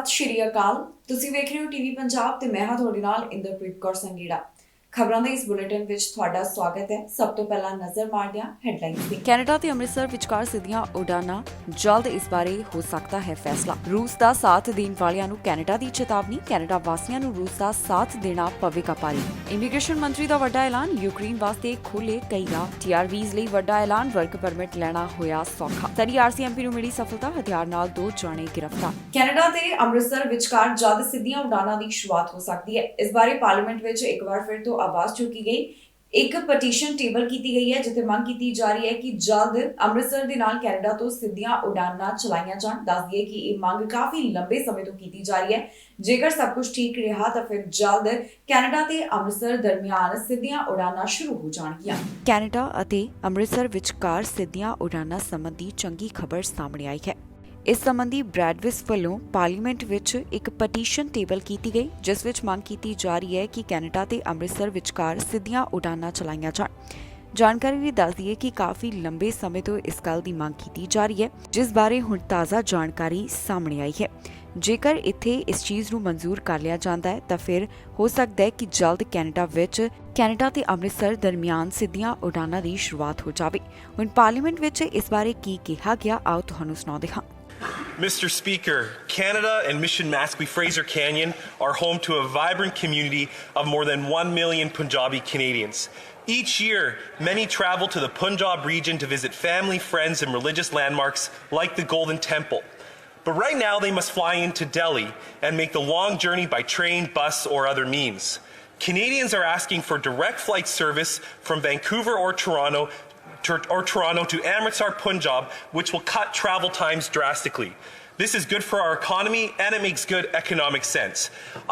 ਸਤਿ ਸ਼੍ਰੀ ਅਕਾਲ। ਤੁਸੀਂ ਵੇਖ ਰਹੇ ਹੋ ਟੀਵੀ ਪੰਜਾਬ ਤੇ ਮੈਂ ਹਾਂ ਤੁਹਾਡੇ ਨਾਲ ਇੰਦਰਪ੍ਰੀਤ ਕੌਰ ਸੰਗੀੜਾ। ਖਬਰਾਂ ਦੇ ਇਸ ਬੁਲੇਟਿਨ ਵਿੱਚ ਤੁਹਾਡਾ ਸਵਾਗਤ ਹੈ। ਸਭ ਤੋਂ ਪਹਿਲਾਂ ਨਜ਼ਰ ਮਾਰਦੇ ਹਾਂ ਹੈਡਲਾਈਨਸ ਤੇ। ਕੈਨੇਡਾ ਤੇ ਅੰਮ੍ਰਿਤਸਰ ਵਿਚਕਾਰ ਸਿੱਧੀਆਂ ਉਡਾਨਾਂ, ਜਲਦ ਇਸ ਬਾਰੇ ਹੋ ਸਕਦਾ ਹੈ ਫੈਸਲਾ। ਰੂਸ ਦਾ ਸਾਥ ਦੇਣ ਵਾਲਿਆਂ ਨੂੰ ਕੈਨੇਡਾ ਦੀ ਚੇਤਾਵਨੀ, ਕੈਨੇਡਾ ਵਾਸੀਆਂ ਨੂੰ ਰੂਸ ਦਾ ਸਾਥ ਦੇਣਾ ਪਵੇਗਾ ਭਾਰੀ। ਇਮੀਗ੍ਰੇਸ਼ਨ ਮੰਤਰੀ ਦਾ ਵੱਡਾ ਐਲਾਨ, ਯੂਕਰੇਨ ਵਾਸਤੇ ਖੋਲੇ ਕਈ ਰਾਹ। TRVs ਲਈ ਵੱਡਾ ਐਲਾਨ, ਵਰਕ ਪਰਮਿਟ ਲੈਣਾ ਹੋਇਆ ਸੌਖਾ। ਸਾਡੀ RCMP ਨੂੰ ਮਿਲੀ ਸਫਲਤਾ, ਹਥਿਆਰ ਨਾਲ 2 ਜਾਣੇ ਗ੍ਰਿਫਤਾਰ। ਕੈਨੇਡਾ ਤੇ ਅੰਮ੍ਰਿਤਸਰ ਵਿਚਕਾਰ ਜਲਦ ਸਿੱਧੀਆਂ ਉਡਾਨਾਂ ਦੀ ਸ਼ੁਰੂਆਤ ਹੋ ਸਕਦੀ ਹੈ। ਇਸ ਬਾਰੇ ਪਾਰਲੀਮੈਂਟ ਵਿੱਚ ਇੱਕ ਵਾਰ ਫਿਰ ਤੋਂ ਆਵਾਜ਼ ਚੁੱਕੀ ਗਈ। ਇੱਕ ਪਟੀਸ਼ਨ ਟੇਬਲ ਕੀਤੀ ਗਈ ਹੈ ਜਿੱਥੇ ਮੰਗ ਕੀਤੀ ਜਾ ਰਹੀ ਹੈ ਕਿ ਜਲਦ ਅੰਮ੍ਰਿਤਸਰ ਦੇ ਨਾਲ ਕੈਨੇਡਾ ਤੋਂ ਸਿੱਧੀਆਂ ਉਡਾਨਾਂ ਚਲਾਈਆਂ ਜਾਣ। ਦੱਸ ਦਈਏ ਕਿ ਇਹ ਮੰਗ ਕਾਫੀ ਲੰਬੇ ਸਮੇਂ ਤੋਂ ਕੀਤੀ ਜਾ ਰਹੀ ਹੈ। ਜੇਕਰ ਸਭ ਕੁਝ ਠੀਕ ਰਿਹਾ ਤਾਂ ਫਿਰ ਜਲਦ ਕੈਨੇਡਾ ਤੇ ਅੰਮ੍ਰਿਤਸਰ ਦਰਮਿਆਨ ਸਿੱਧੀਆਂ ਉਡਾਨਾਂ ਸ਼ੁਰੂ ਹੋ ਜਾਣਗੀਆਂ। ਕੈਨੇਡਾ ਅਤੇ ਅੰਮ੍ਰਿਤਸਰ ਵਿਚਕਾਰ ਸਿੱਧੀਆਂ ਉਡਾਨਾਂ ਸੰਬੰਧੀ ਚੰਗੀ ਖਬਰ ਸਾਹਮਣੇ ਆਈ ਹੈ। ਇਸ ਸੰਬੰਧੀ ਬ੍ਰੈਡਵਿਸ ਵੱਲੋਂ ਪਾਰਲੀਮੈਂਟ ਵਿੱਚ ਇੱਕ ਪਟੀਸ਼ਨ ਟੇਬਲ ਕੀਤੀ ਗਈ ਜਿਸ ਵਿੱਚ ਮੰਗ ਕੀਤੀ ਜਾ ਰਹੀ ਹੈ ਕਿ ਕੈਨੇਡਾ ਤੇ ਅੰਮ੍ਰਿਤਸਰ ਵਿਚਕਾਰ ਸਿੱਧੀਆਂ ਉਡਾਨਾਂ ਚਲਾਈਆਂ ਜਾਣ। ਜਾਣਕਾਰੀ ਵੀ ਦੱਸਦੀ ਹੈ ਕਿ ਕਾਫੀ ਲੰਬੇ ਸਮੇਂ ਤੋਂ ਇਸ ਗੱਲ ਦੀ ਮੰਗ ਕੀਤੀ ਜਾ ਰਹੀ ਹੈ ਜਿਸ ਬਾਰੇ ਹੁਣ ਤਾਜ਼ਾ ਜਾਣਕਾਰੀ ਸਾਹਮਣੇ ਆਈ ਹੈ। ਜੇਕਰ ਇੱਥੇ ਇਸ ਚੀਜ਼ ਨੂੰ ਮਨਜ਼ੂਰ ਕਰ ਲਿਆ ਜਾਂਦਾ ਹੈ ਤਾਂ ਫਿਰ ਹੋ ਸਕਦਾ ਹੈ ਕਿ ਜਲਦ ਕੈਨੇਡਾ ਤੇ ਅੰਮ੍ਰਿਤਸਰ ਦਰਮਿਆਨ ਸਿੱਧੀਆਂ ਉਡਾਨਾਂ ਦੀ ਸ਼ੁਰੂਆਤ ਹੋ ਜਾਵੇ। ਹੁਣ ਪਾਰਲੀਮੈਂਟ ਵਿੱਚ ਇਸ ਬਾਰੇ ਕੀ ਕਿਹਾ ਗਿਆ, ਆਓ ਤੁਹਾਨੂੰ ਸੁਣਾਉਂਦੇ ਹਾਂ। Mr. Speaker, Canada and Mission Maskwi Fraser Canyon are home to a vibrant community of more than 1 million Punjabi Canadians. Each year, many travel to the Punjab region to visit family, friends, and religious landmarks like the Golden Temple. But right now, they must fly into Delhi and make the long journey by train, bus, or other means. Canadians are asking for direct flight service from Vancouver or Toronto to Amritsar, Punjab, which will cut travel times drastically. This is good for our economy and it makes good economic sense.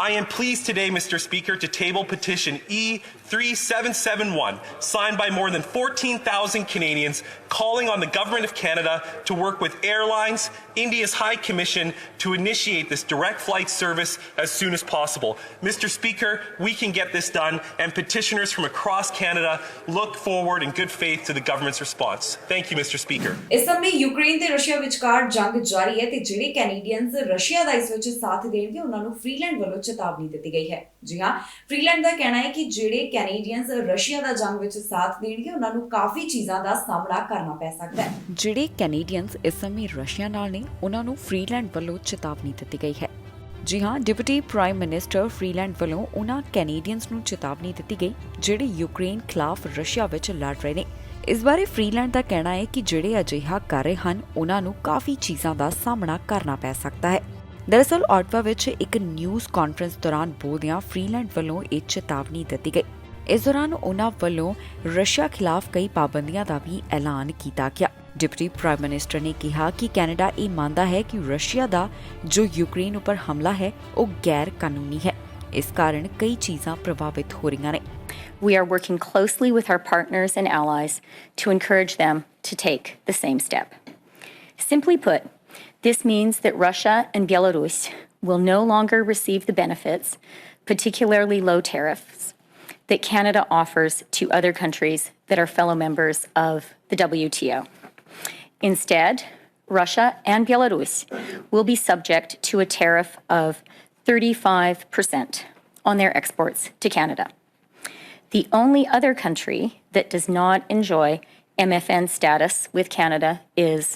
I am pleased today, Mr. Speaker, to table petition E3771, signed by more than 14,000 Canadians, calling on the Government of Canada to work with airlines, India's High Commission, to initiate this direct flight service as soon as possible. Mr. Speaker, we can get this done, and petitioners from across Canada look forward in good faith to the government's response. Thank you, Mr. Speaker. ਇਸ ਸਮੇਂ Ukraine ਤੇ Russia ਵਿਚਕਾਰ ਜੰਗ ਜਾਰੀ ਹੈ ਤੇ ਜਿਹੜੇ Canadians Russia ਦਾ ਇਸ ਵਿੱਚ ਸਾਥ ਦੇਣਗੇ ਉਹਨਾਂ ਨੂੰ ਫ੍ਰੀਲੈਂਡ ਵੱਲੋਂ ਚੇਤਾਵਨੀ ਦਿੱਤੀ ਗਈ ਹੈ। ਜੀ ਹਾਂ, ਫ੍ਰੀਲੈਂਡ ਦਾ ਕਹਿਣਾ ਹੈ ਕਿ ਜਿਹੜੇ ਕੈਨੇਡੀਅਨਸ ਰਸ਼ੀਆ ਦਾ ਜੰਗ ਵਿੱਚ ਸਾਥ ਦੇਣਗੇ ਉਹਨਾਂ ਨੂੰ ਕਾਫੀ ਚੀਜ਼ਾਂ ਦਾ ਸਾਹਮਣਾ ਕਰਨਾ ਪੈ ਸਕਦਾ ਹੈ। ਜਿਹੜੇ ਕੈਨੇਡੀਅਨਸ ਇਸ ਸਮੇਂ ਰਸ਼ੀਆ ਨਾਲ ਨੇ ਉਹਨਾਂ ਨੂੰ ਫ੍ਰੀਲੈਂਡ ਵੱਲੋਂ ਚੇਤਾਵਨੀ ਦਿੱਤੀ ਗਈ ਹੈ। ਜੀ ਹਾਂ, ਡਿਪਟੀ ਪ੍ਰਾਈਮ ਮਿਨਿਸਟਰ ਫ੍ਰੀਲੈਂਡ ਵੱਲੋਂ ਉਹਨਾਂ ਕੈਨੇਡੀਅਨਸ ਨੂੰ ਚੇਤਾਵਨੀ ਦਿੱਤੀ ਗਈ ਜਿਹੜੇ ਯੂਕਰੇਨ ਖਿਲਾਫ ਰਸ਼ੀਆ ਵਿੱਚ ਲੜ ਰਹੇ ਨੇ। ਇਸ ਬਾਰੇ ਫ੍ਰੀਲੈਂਡ ਦਾ ਕਹਿਣਾ ਹੈ ਕਿ ਜਿਹੜੇ ਅਜਿਹਾ ਕਰ ਰਹੇ ਹਨ ਉਹਨਾਂ ਨੂੰ ਕਾਫੀ ਚੀਜ਼ਾਂ ਦਾ ਸਾਹਮਣਾ ਕਰਨਾ ਪੈ ਸਕਦਾ ਹੈ। ਦਰਅਸਲ ਆਟਵਾ ਵਿੱਚ ਇੱਕ ਨਿਊਜ਼ ਕਾਨਫਰੰਸ ਦੌਰਾਨ ਬੋਲਦਿਆਂ ਫ੍ਰੀਲੈਂਡ ਵੱਲੋਂ ਇਹ ਚੇਤਾਵਨੀ ਦਿੱਤੀ ਗਈ। ਇਸ ਦੌਰਾਨ ਉਹਨਾਂ ਵੱਲੋਂ ਰਸ਼ੀਆ ਖਿਲਾਫ ਕਈ ਪਾਬੰਦੀਆਂ ਦਾ ਵੀ ਐਲਾਨ ਕੀਤਾ ਗਿਆ। ਡਿਪਟੀ ਪ੍ਰਾਈਮ ਮਿਨਿਸਟਰ ਨੇ ਕਿਹਾ ਕਿ ਕੈਨੇਡਾ ਇਹ ਮੰਨਦਾ ਹੈ ਕਿ ਰਸ਼ੀਆ ਦਾ ਜੋ ਯੂਕਰੇਨ ਉੱਪਰ ਹਮਲਾ ਹੈ ਉਹ ਗੈਰ ਕਾਨੂੰਨੀ ਹੈ। ਇਸ ਕਾਰਨ ਕਈ ਚੀਜ਼ਾਂ ਪ੍ਰਭਾਵਿਤ ਹੋ ਰਹੀਆਂ ਨੇ। We are working closely with our partners and allies to encourage them to take the same step. Simply put, this means that Russia and Belarus will no longer receive the benefits, particularly low tariffs, that Canada offers to other countries that are fellow members of the WTO. Instead, Russia and Belarus will be subject to a tariff of 35% on their exports to Canada. The only other country that does not enjoy MFN status with Canada is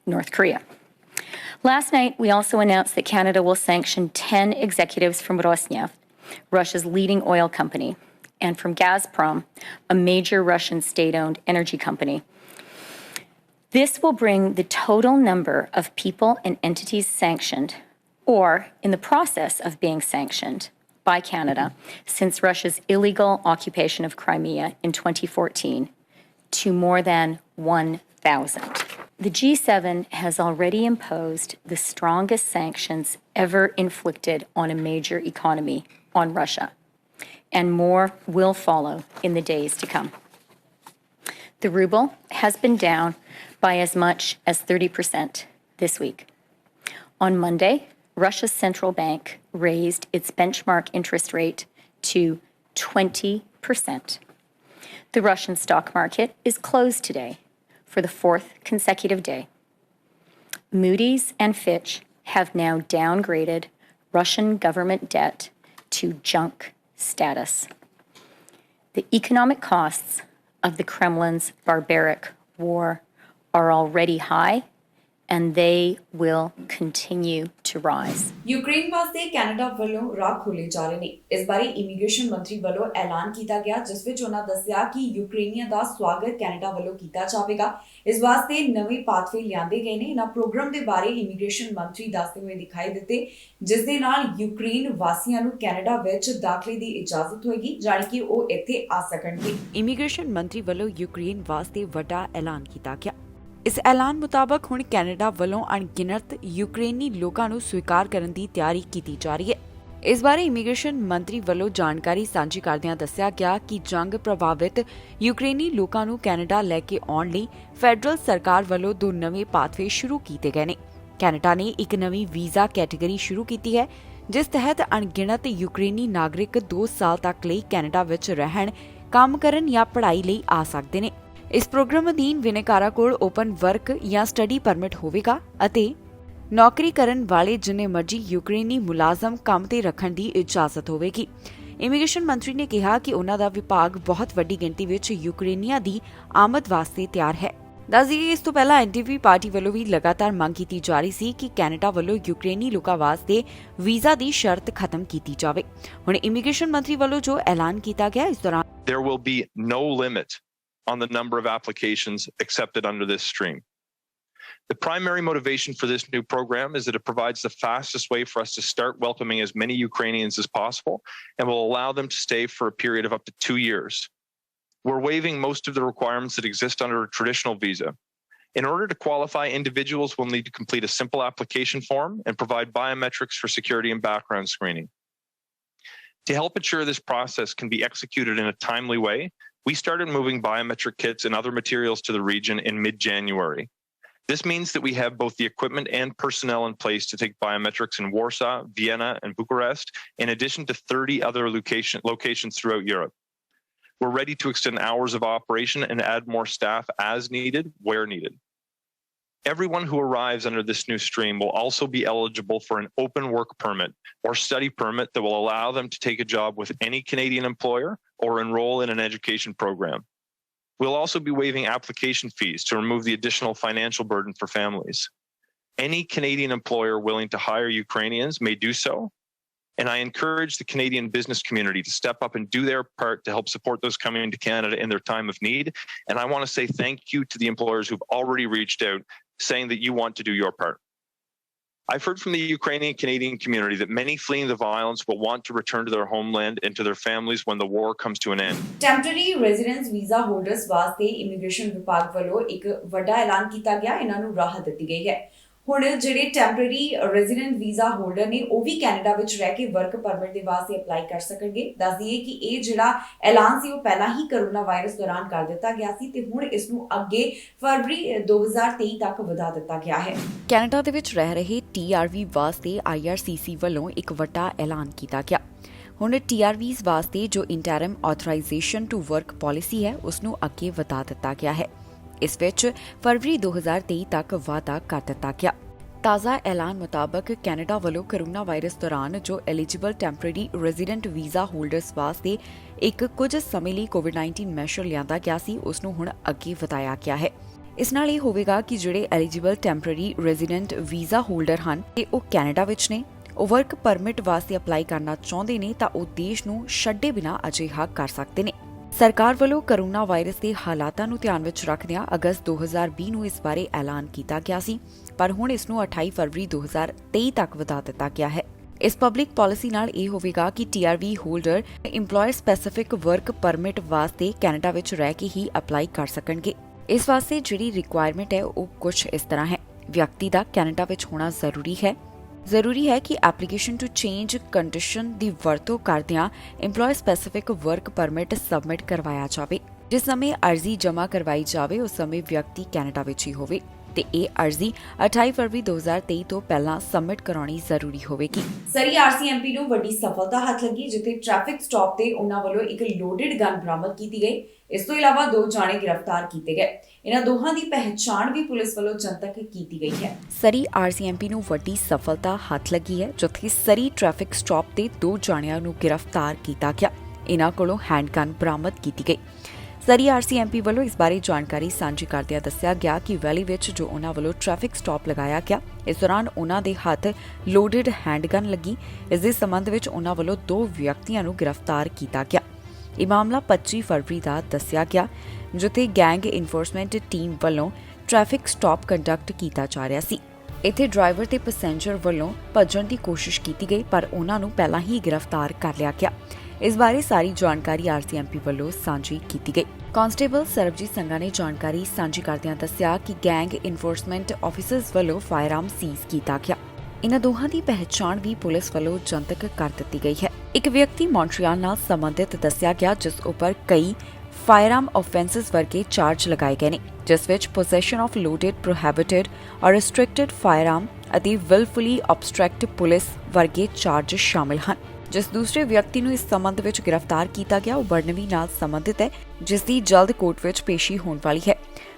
North Korea. Last night, we also announced that Canada will sanction 10 executives from Rosneft, Russia's leading oil company, and from Gazprom, a major Russian state-owned energy company. This will bring the total number of people and entities sanctioned, or in the process of being sanctioned, by Canada since Russia's illegal occupation of Crimea in 2014 to more than 1,000. The G7 has already imposed the strongest sanctions ever inflicted on a major economy on Russia, and more will follow in the days to come. The ruble has been down by as much as 30% this week. On Monday, Russia's central bank raised its benchmark interest rate to 20%. The Russian stock market is closed today for the 4th consecutive day. Moody's and Fitch have now downgraded Russian government debt to junk status. The economic costs of the Kremlin's barbaric war are already high, and they will continue to rise. Ukraine ਵਾਸਤੇ Canada ਵੱਲੋਂ ਰਾਹ ਖੋਲੇ ਜਾ ਰਹੇ ਨੇ। ਇਸ ਬਾਰੇ immigration ਮੰਤਰੀ ਵੱਲੋਂ ਐਲਾਨ ਕੀਤਾ ਗਿਆ, ਜਿਸ ਵਿੱਚ ਉਹਨਾਂ ਦੱਸਿਆ ਕਿ ਯੂਕਰੇਨੀਆਂ ਦਾ ਸਵਾਗਤ ਕੈਨੇਡਾ ਵੱਲੋਂ ਕੀਤਾ ਜਾਵੇਗਾ। ਇਸ ਵਾਸਤੇ ਨਵੇਂ ਪਾਥਵੇ ਲਿਆਂਦੇ ਗਏ ਨੇ। ਇਹਨਾਂ ਪ੍ਰੋਗਰਾਮ ਦੇ ਬਾਰੇ ਇਮੀਗ੍ਰੇਸ਼ਨ ਮੰਤਰੀ ਦੱਸਦੇ ਹੋਏ ਦਿਖਾਈ ਦਿੱਤੇ, ਜਿਸ ਦੇ ਨਾਲ ਯੂਕਰੇਨ ਵਾਸੀਆਂ ਨੂੰ ਕੈਨੇਡਾ ਵਿੱਚ ਦਾਖਲੇ ਦੀ ਇਜਾਜ਼ਤ ਹੋਏਗੀ, ਜਾਣੀ ਕਿ ਉਹ ਇੱਥੇ ਆ ਸਕਣਗੇ। ਇਮੀਗ੍ਰੇਸ਼ਨ ਮੰਤਰੀ ਵੱਲੋਂ ਯੂਕਰੇਨ ਵਾਸਤੇ ਵੱਡਾ ਐਲਾਨ ਕੀਤਾ ਗਿਆ। ਇਸ ਐਲਾਨ ਮੁਤਾਬਕ ਹੁਣ ਕੈਨੇਡਾ ਵੱਲੋਂ ਅਣਗਿਣਤ ਯੂਕਰੇਨੀ ਲੋਕਾਂ ਨੂੰ ਸਵੀਕਾਰ ਕਰਨ ਦੀ ਤਿਆਰੀ ਕੀਤੀ ਜਾ ਰਹੀ ਹੈ। ਇਸ ਬਾਰੇ ਇਮੀਗ੍ਰੇਸ਼ਨ ਮੰਤਰੀ ਵੱਲੋਂ ਜਾਣਕਾਰੀ ਸਾਂਝੀ ਕਰਦਿਆਂ ਦੱਸਿਆ ਗਿਆ ਕਿ ਜੰਗ ਪ੍ਰਭਾਵਿਤ ਯੂਕਰੇਨੀ ਲੋਕਾਂ ਨੂੰ ਕੈਨੇਡਾ ਲੈ ਕੇ ਆਉਣ ਲਈ ਫੈਡਰਲ ਸਰਕਾਰ ਵੱਲੋਂ 2 ਨਵੇਂ ਪਾਥਵੇ ਸ਼ੁਰੂ ਕੀਤੇ ਗਏ ਨੇ। ਕੈਨੇਡਾ ਨੇ ਇੱਕ ਨਵੀਂ ਵੀਜ਼ਾ ਕੈਟੇਗਰੀ ਸ਼ੁਰੂ ਕੀਤੀ ਹੈ, ਜਿਸ ਤਹਿਤ ਅਣਗਿਣਤ ਯੂਕਰੇਨੀ ਨਾਗਰਿਕ 2 ਸਾਲ ਤੱਕ ਲਈ ਕੈਨੇਡਾ ਵਿੱਚ ਰਹਿਣ, ਕੰਮ ਕਰਨ ਜਾਂ ਪੜ੍ਹਾਈ ਲਈ ਆ ਸਕਦੇ ਨੇ। ਇਸ ਪ੍ਰੋਗਰਾਮ ਅਧੀਨ ਬਿਨੇਕਾਰਾਂ ਕੋਲ ਓਪਨ ਵਰਕ ਜਾਂ ਸਟੱਡੀ ਪਰਮਿਟ ਹੋਵੇਗਾ ਅਤੇ ਨੌਕਰੀ ਕਰਨ ਵਾਲੇ ਜਿੰਨੇ ਮਰਜ਼ੀ ਯੂਕਰੇਨੀ ਮੁਲਾਜ਼ਮ ਕੰਮ ਤੇ ਰੱਖਣ ਦੀ ਇਜਾਜ਼ਤ ਹੋਵੇਗੀ। ਇਮੀਗ੍ਰੇਸ਼ਨ ਮੰਤਰੀ ਨੇ ਕਿਹਾ ਕਿ ਉਹਨਾਂ ਦਾ ਵਿਭਾਗ ਬਹੁਤ ਵੱਡੀ ਗਿਣਤੀ ਵਿੱਚ ਯੂਕਰੇਨੀਆਂ ਦੀ ਆਮਦ ਵਾਸਤੇ ਤਿਆਰ ਹੈ। ਦੱਸ ਦਈਏ, ਇਸ ਤੋਂ ਪਹਿਲਾਂ ਐਨਡੀਪੀ ਪਾਰਟੀ ਵੱਲੋਂ ਵੀ ਲਗਾਤਾਰ ਮੰਗ ਕੀਤੀ ਜਾ ਰਹੀ ਸੀ ਕਿ ਕੈਨੇਡਾ ਵੱਲੋਂ ਯੂਕਰੇਨੀ ਲੋਕਾਂ ਵਾਸਤੇ ਵੀਜ਼ਾ ਦੀ ਸ਼ਰਤ ਖਤਮ ਕੀਤੀ ਜਾਵੇ। ਹੁਣ ਇਮੀਗ੍ਰੇਸ਼ਨ ਮੰਤਰੀ ਵੱਲੋਂ ਜੋ ਐਲਾਨ ਕੀਤਾ ਗਿਆ, ਇਸ ਦੌਰਾਨ there will be no limit on the number of applications accepted under this stream. The primary motivation for this new program is that it provides the fastest way for us to start welcoming as many Ukrainians as possible and will allow them to stay for a period of up to 2 years. We're waiving most of the requirements that exist under a traditional visa. In order to qualify, individuals will need to complete a simple application form and provide biometrics for security and background screening. To help ensure this process can be executed in a timely way, we started moving biometric kits and other materials to the region in mid-January. This means that we have both the equipment and personnel in place to take biometrics in Warsaw, Vienna, and Bucharest, in addition to 30 other locations throughout Europe. We're ready to extend hours of operation and add more staff as needed, where needed. Everyone who arrives under this new stream will also be eligible for an open work permit or study permit that will allow them to take a job with any Canadian employer or enroll in an education program. We'll also be waiving application fees to remove the additional financial burden for families. Any Canadian employer willing to hire Ukrainians may do so, and I encourage the Canadian business community to step up and do their part to help support those coming to Canada in their time of need. And I want to say thank you to the employers who've already reached out, saying that you want to do your part. I've heard from the Ukrainian Canadian community that many fleeing the violence will want to return to their homeland and to their families when the war comes to an end. Temporary residence visa holders ਵਾਸਤੇ immigration ਵਿਭਾਗ ਵੱਲੋਂ ਇੱਕ ਵੱਡਾ ਐਲਾਨ ਕੀਤਾ ਗਿਆ। ਇਹਨਾਂ ਨੂੰ ਰਾਹਤ ਦਿੱਤੀ ਗਈ ਹੈ। ਹੁਣ ਜਿਹੜੇ ਟੈਂਪਰੇਰੀ ਰੈਜ਼ੀਡੈਂਟ ਵੀਜ਼ਾ ਹੋਲਡਰ ਨੇ, ਉਹ ਵੀ ਕੈਨੇਡਾ ਵਿੱਚ ਰਹਿ ਕੇ ਵਰਕ ਪਰਮਿਟ ਦੇ ਵਾਸਤੇ ਅਪਲਾਈ ਕਰ ਸਕਣਗੇ। ਦੱਸ ਦਈਏ ਕਿ ਇਹ ਜਿਹੜਾ ਐਲਾਨ ਸੀ, ਉਹ ਪਹਿਲਾਂ ਹੀ ਕਰੋਨਾ ਵਾਇਰਸ ਦੌਰਾਨ ਕਰ ਦਿੱਤਾ ਗਿਆ ਸੀ ਤੇ ਹੁਣ ਇਸ ਨੂੰ ਅੱਗੇ ਫਰਵਰੀ 2023 ਤੱਕ ਵਧਾ ਦਿੱਤਾ ਗਿਆ ਹੈ। ਕੈਨੇਡਾ ਦੇ ਵਿੱਚ ਰਹਿ ਰਹੇ TRV ਵਾਸਤੇ IRCC ਵੱਲੋਂ ਇੱਕ ਵੱਡਾ ਐਲਾਨ ਕੀਤਾ ਗਿਆ। ਹੁਣ TRVs ਵਾਸਤੇ ਜੋ ਇੰਟਰਮ ਆਥੋਰਾਈਜ਼ੇਸ਼ਨ ਟੂ ਵਰਕ ਪਾਲਿਸੀ ਹੈ, ਉਸ ਨੂੰ ਅੱਗੇ ਵਧਾ ਦਿੱਤਾ ਗਿਆ ਹੈ। ਇਸ ਵਿੱਚ ਫਰਵਰੀ 2023 ਤੱਕ ਵਾਧਾ ਕਰ ਦਿੱਤਾ ਗਿਆ। ਤਾਜ਼ਾ ਐਲਾਨ ਮੁਤਾਬਕ ਕੈਨੇਡਾ ਵੱਲੋਂ ਕੋਰੋਨਾ ਵਾਇਰਸ ਦੌਰਾਨ ਜੋ eligible temporary resident visa holders ਵਾਸਤੇ ਇੱਕ ਕੁਝ ਸਮੇਂ ਲਈ ਕੋਵਿਡ-19 ਮੈਸ਼ਰ ਲਿਆਂਦਾ ਗਿਆ ਸੀ, ਉਸ ਨੂੰ ਹੁਣ ਅੱਗੇ ਵਧਾਇਆ ਗਿਆ ਹੈ। ਇਸ ਨਾਲ ਇਹ ਹੋਵੇਗਾ ਕਿ ਜਿਹੜੇ eligible temporary resident visa holder ਹਨ ਤੇ ਉਹ ਕੈਨੇਡਾ ਵਿੱਚ ਨੇ, ਉਹ ਵਰਕ ਪਰਮਿਟ ਵਾਸਤੇ ਅਪਲਾਈ ਕਰਨਾ ਚਾਹੁੰਦੇ ਨੇ ਤਾਂ ਉਹ ਦੇਸ਼ ਨੂੰ ਛੱਡੇ ਬਿਨਾਂ ਅਜਿਹਾ ਕਰ ਸਕਦੇ ਨੇ। ਸਰਕਾਰ ਵੱਲੋਂ ਕੋਰੋਨਾ ਵਾਇਰਸ ਦੇ ਹਾਲਾਤਾਂ ਨੂੰ ਧਿਆਨ ਵਿੱਚ ਰੱਖਦਿਆਂ ਅਗਸਤ 2020 ਨੂੰ ਇਸ ਬਾਰੇ ਐਲਾਨ ਕੀਤਾ ਗਿਆ ਸੀ, ਪਰ ਹੁਣ ਇਸ ਨੂੰ 28 ਫਰਵਰੀ 2023 ਤੱਕ ਵਧਾ ਦਿੱਤਾ ਗਿਆ ਹੈ। ਇਸ ਪਬਲਿਕ ਪਾਲਿਸੀ ਨਾਲ ਇਹ ਹੋਵੇਗਾ ਕਿ TRV holder employer specific work permit ਵਾਸਤੇ ਕੈਨੇਡਾ ਵਿੱਚ ਰਹਿ ਕੇ ਹੀ ਅਪਲਾਈ ਕਰ ਸਕਣਗੇ। ਇਸ ਵਾਸਤੇ ਜਿਹੜੀ ਰਿਕੁਆਇਰਮੈਂਟ ਹੈ ਉਹ ਕੁਝ ਇਸ ਤਰ੍ਹਾਂ ਹੈ। ਵਿਅਕਤੀ ਦਾ ਕੈਨੇਡਾ ਵਿੱਚ ਹੋਣਾ ਜ਼ਰੂਰੀ ਹੈ ਕਿ ਐਪਲੀਕੇਸ਼ਨ ਟੂ ਚੇਂਜ ਕੰਡੀਸ਼ਨ ਦੀ ਵਰਤੋਂ ਕਰਦਿਆਂ employer specific work permit submit ਕਰਵਾਇਆ ਜਾਵੇ। ਜਿਸ ਸਮੇਂ ਅਰਜ਼ੀ ਜਮ੍ਹਾਂ ਕਰਵਾਈ ਜਾਵੇ ਉਸ ਸਮੇਂ ਵਿਅਕਤੀ ਕੈਨੇਡਾ ਵਿੱਚ ਹੀ ਹੋਵੇ। ਤੇ ਇਹ ਅਰਜ਼ੀ 28 ਫਰਵਰੀ 2023 ਤੋਂ ਪਹਿਲਾਂ ਸਬਮਿਟ ਕਰਾਉਣੀ ਜ਼ਰੂਰੀ ਹੋਵੇਗੀ। ਸਰੀ ਆਰਸੀਐਮਪੀ ਨੂੰ ਵੱਡੀ ਸਫਲਤਾ ਹੱਥ ਲੱਗੀ, ਜਿੱਥੇ ਟ੍ਰੈਫਿਕ ਸਟਾਪ ਤੇ ਉਹਨਾਂ ਵੱਲੋਂ ਇੱਕ ਲੋਡਡ ਗਨ ਬਰਾਮਦ ਕੀਤੀ ਗਈ। ਇਸ ਤੋਂ ਇਲਾਵਾ 2 ਜਾਣੇ ਗ੍ਰਿਫਤਾਰ ਕੀਤੇ ਗਏ। ਇਹਨਾਂ ਦੋਹਾਂ ਦੀ ਪਹਿਚਾਣ ਵੀ ਪੁਲਿਸ ਵੱਲੋਂ ਜਨਤਕ ਕੀਤੀ ਗਈ ਹੈ। ਸਰੀ ਆਰਸੀਐਮਪੀ ਨੂੰ ਵੱਡੀ ਸਫਲਤਾ ਹੱਥ ਲੱਗੀ ਹੈ, ਜਿੱਥੇ ਸਰੀ ਟ੍ਰੈਫਿਕ ਸਟਾਪ ਤੇ 2 ਜਾਣਿਆਂ ਨੂੰ ਗ੍ਰਿਫਤਾਰ ਕੀਤਾ ਗਿਆ। ਇਹਨਾਂ ਕੋਲੋਂ ਹੈਂਡਗਨ ਬਰਾਮਦ ਕੀਤੀ ਗਈ। ਸਰੀ ਆਰਸੀਐਮਪੀ ਵੱਲੋਂ ਇਸ ਬਾਰੇ ਜਾਣਕਾਰੀ ਸਾਂਝੀ ਕਰਦਿਆਂ ਦੱਸਿਆ ਗਿਆ ਕਿ ਵੈਲੀ ਵਿੱਚ ਜੋ ਉਹਨਾਂ ਵੱਲੋਂ ਟ੍ਰੈਫਿਕ ਸਟਾਪ ਲਗਾਇਆ ਗਿਆ, ਇਸ ਦੌਰਾਨ ਉਹਨਾਂ ਦੇ ਹੱਥ ਲੋਡਡ ਹੈਂਡਗਨ ਲੱਗੀ। ਇਸ ਦੇ ਸੰਬੰਧ ਵਿੱਚ ਉਹਨਾਂ ਵੱਲੋਂ 2 ਵਿਅਕਤੀਆਂ ਨੂੰ ਗ੍ਰਿਫਤਾਰ ਕੀਤਾ ਗਿਆ। ਇਹ ਮਾਮਲਾ 25 ਫਰਵਰੀ ਦਾ ਦੱਸਿਆ ਗਿਆ, ਜਿੱਥੇ ਗੈਂਗ ਇਨਫੋਰਸਮੈਂਟ ਟੀਮ ਵੱਲੋਂ ਟ੍ਰੈਫਿਕ ਸਟਾਪ ਕੰਡਕਟ ਕੀਤਾ ਜਾ ਰਿਹਾ ਸੀ। ਇੱਥੇ ਡਰਾਈਵਰ ਤੇ ਪੈਸੇਂਜਰ ਵੱਲੋਂ ਭੱਜਣ ਦੀ ਕੋਸ਼ਿਸ਼ ਕੀਤੀ ਗਈ, ਪਰ ਉਹਨਾਂ ਨੂੰ ਪਹਿਲਾਂ ਹੀ ਗ੍ਰਿਫਤਾਰ ਕਰ ਲਿਆ ਗਿਆ। ਇਸ ਬਾਰੇ ਸਾਰੀ ਜਾਣਕਾਰੀ ਆਰਸੀਐਮਪੀ ਵੱਲੋਂ ਸਾਂਝੀ ਕੀਤੀ ਗਈ। ਕਾਂਸਟੇਬਲ ਸਰਬਜੀਤ ਸੰਘਾ ਨੇ ਜਾਣਕਾਰੀ ਸਾਂਝੀ ਕਰਦਿਆਂ ਦੱਸਿਆ ਕਿ ਗੈਂਗ ਇਨਫੋਰਸਮੈਂਟ ਆਫੀਸਰਸ ਵੱਲੋਂ ਫਾਇਰਆਰਮ ਸੀਜ਼ ਕੀਤਾ ਗਿਆ। ਇਹਨਾਂ ਦੋਹਾਂ ਦੀ ਪਹਿਚਾਣ ਵੀ ਪੁਲਿਸ ਵੱਲੋਂ ਜਨਤਕ ਕਰ ਦਿੱਤੀ ਗਈ ਹੈ। ਇੱਕ ਵਿਅਕਤੀ ਮੌਂਟਰੀਅਲ ਨਾਲ ਸੰਬੰਧਿਤ ਦੱਸਿਆ ਗਿਆ, ਜਿਸ ਉੱਪਰ ਕਈ ਫਾਇਰਆਰਮ ਆਫੈਂਸਸ ਵਰਗੇ ਚਾਰਜ ਲਗਾਏ ਗਏ ਨੇ, ਜਿਸ ਵਿੱਚ ਪੋਸੈਸ਼ਨ ਆਫ ਲੋਡਡ, ਪ੍ਰੋਹਿਬਿਟਡ ਔਰ ਰਿਸਟ੍ਰਿਕਟਡ ਫਾਇਰਆਰਮ ਅਤੇ ਵਿਲਫੁਲੀ ਅਬਸਟ੍ਰੈਕਟ ਪੁਲਿਸ ਵਰਗੇ ਚਾਰਜ ਸ਼ਾਮਿਲ ਹਨ। ਜਿਸ ਦੂਸਰੇ ਵਿਅਕਤੀ ਨੂੰ ਇਸ ਸੰਬੰਧ ਵਿੱਚ ਗ੍ਰਿਫਤਾਰ ਕੀਤਾ ਗਿਆ, ਉਹ ਬਰਨਵੀ ਨਾਲ ਸੰਬੰਧਿਤ ਹੈ, ਜਿਸ ਦੀ ਜਲਦ ਕੋਰਟ ਵਿੱਚ ਪੇਸ਼ੀ ਹੋਣ ਵਾਲੀ ਹੈ।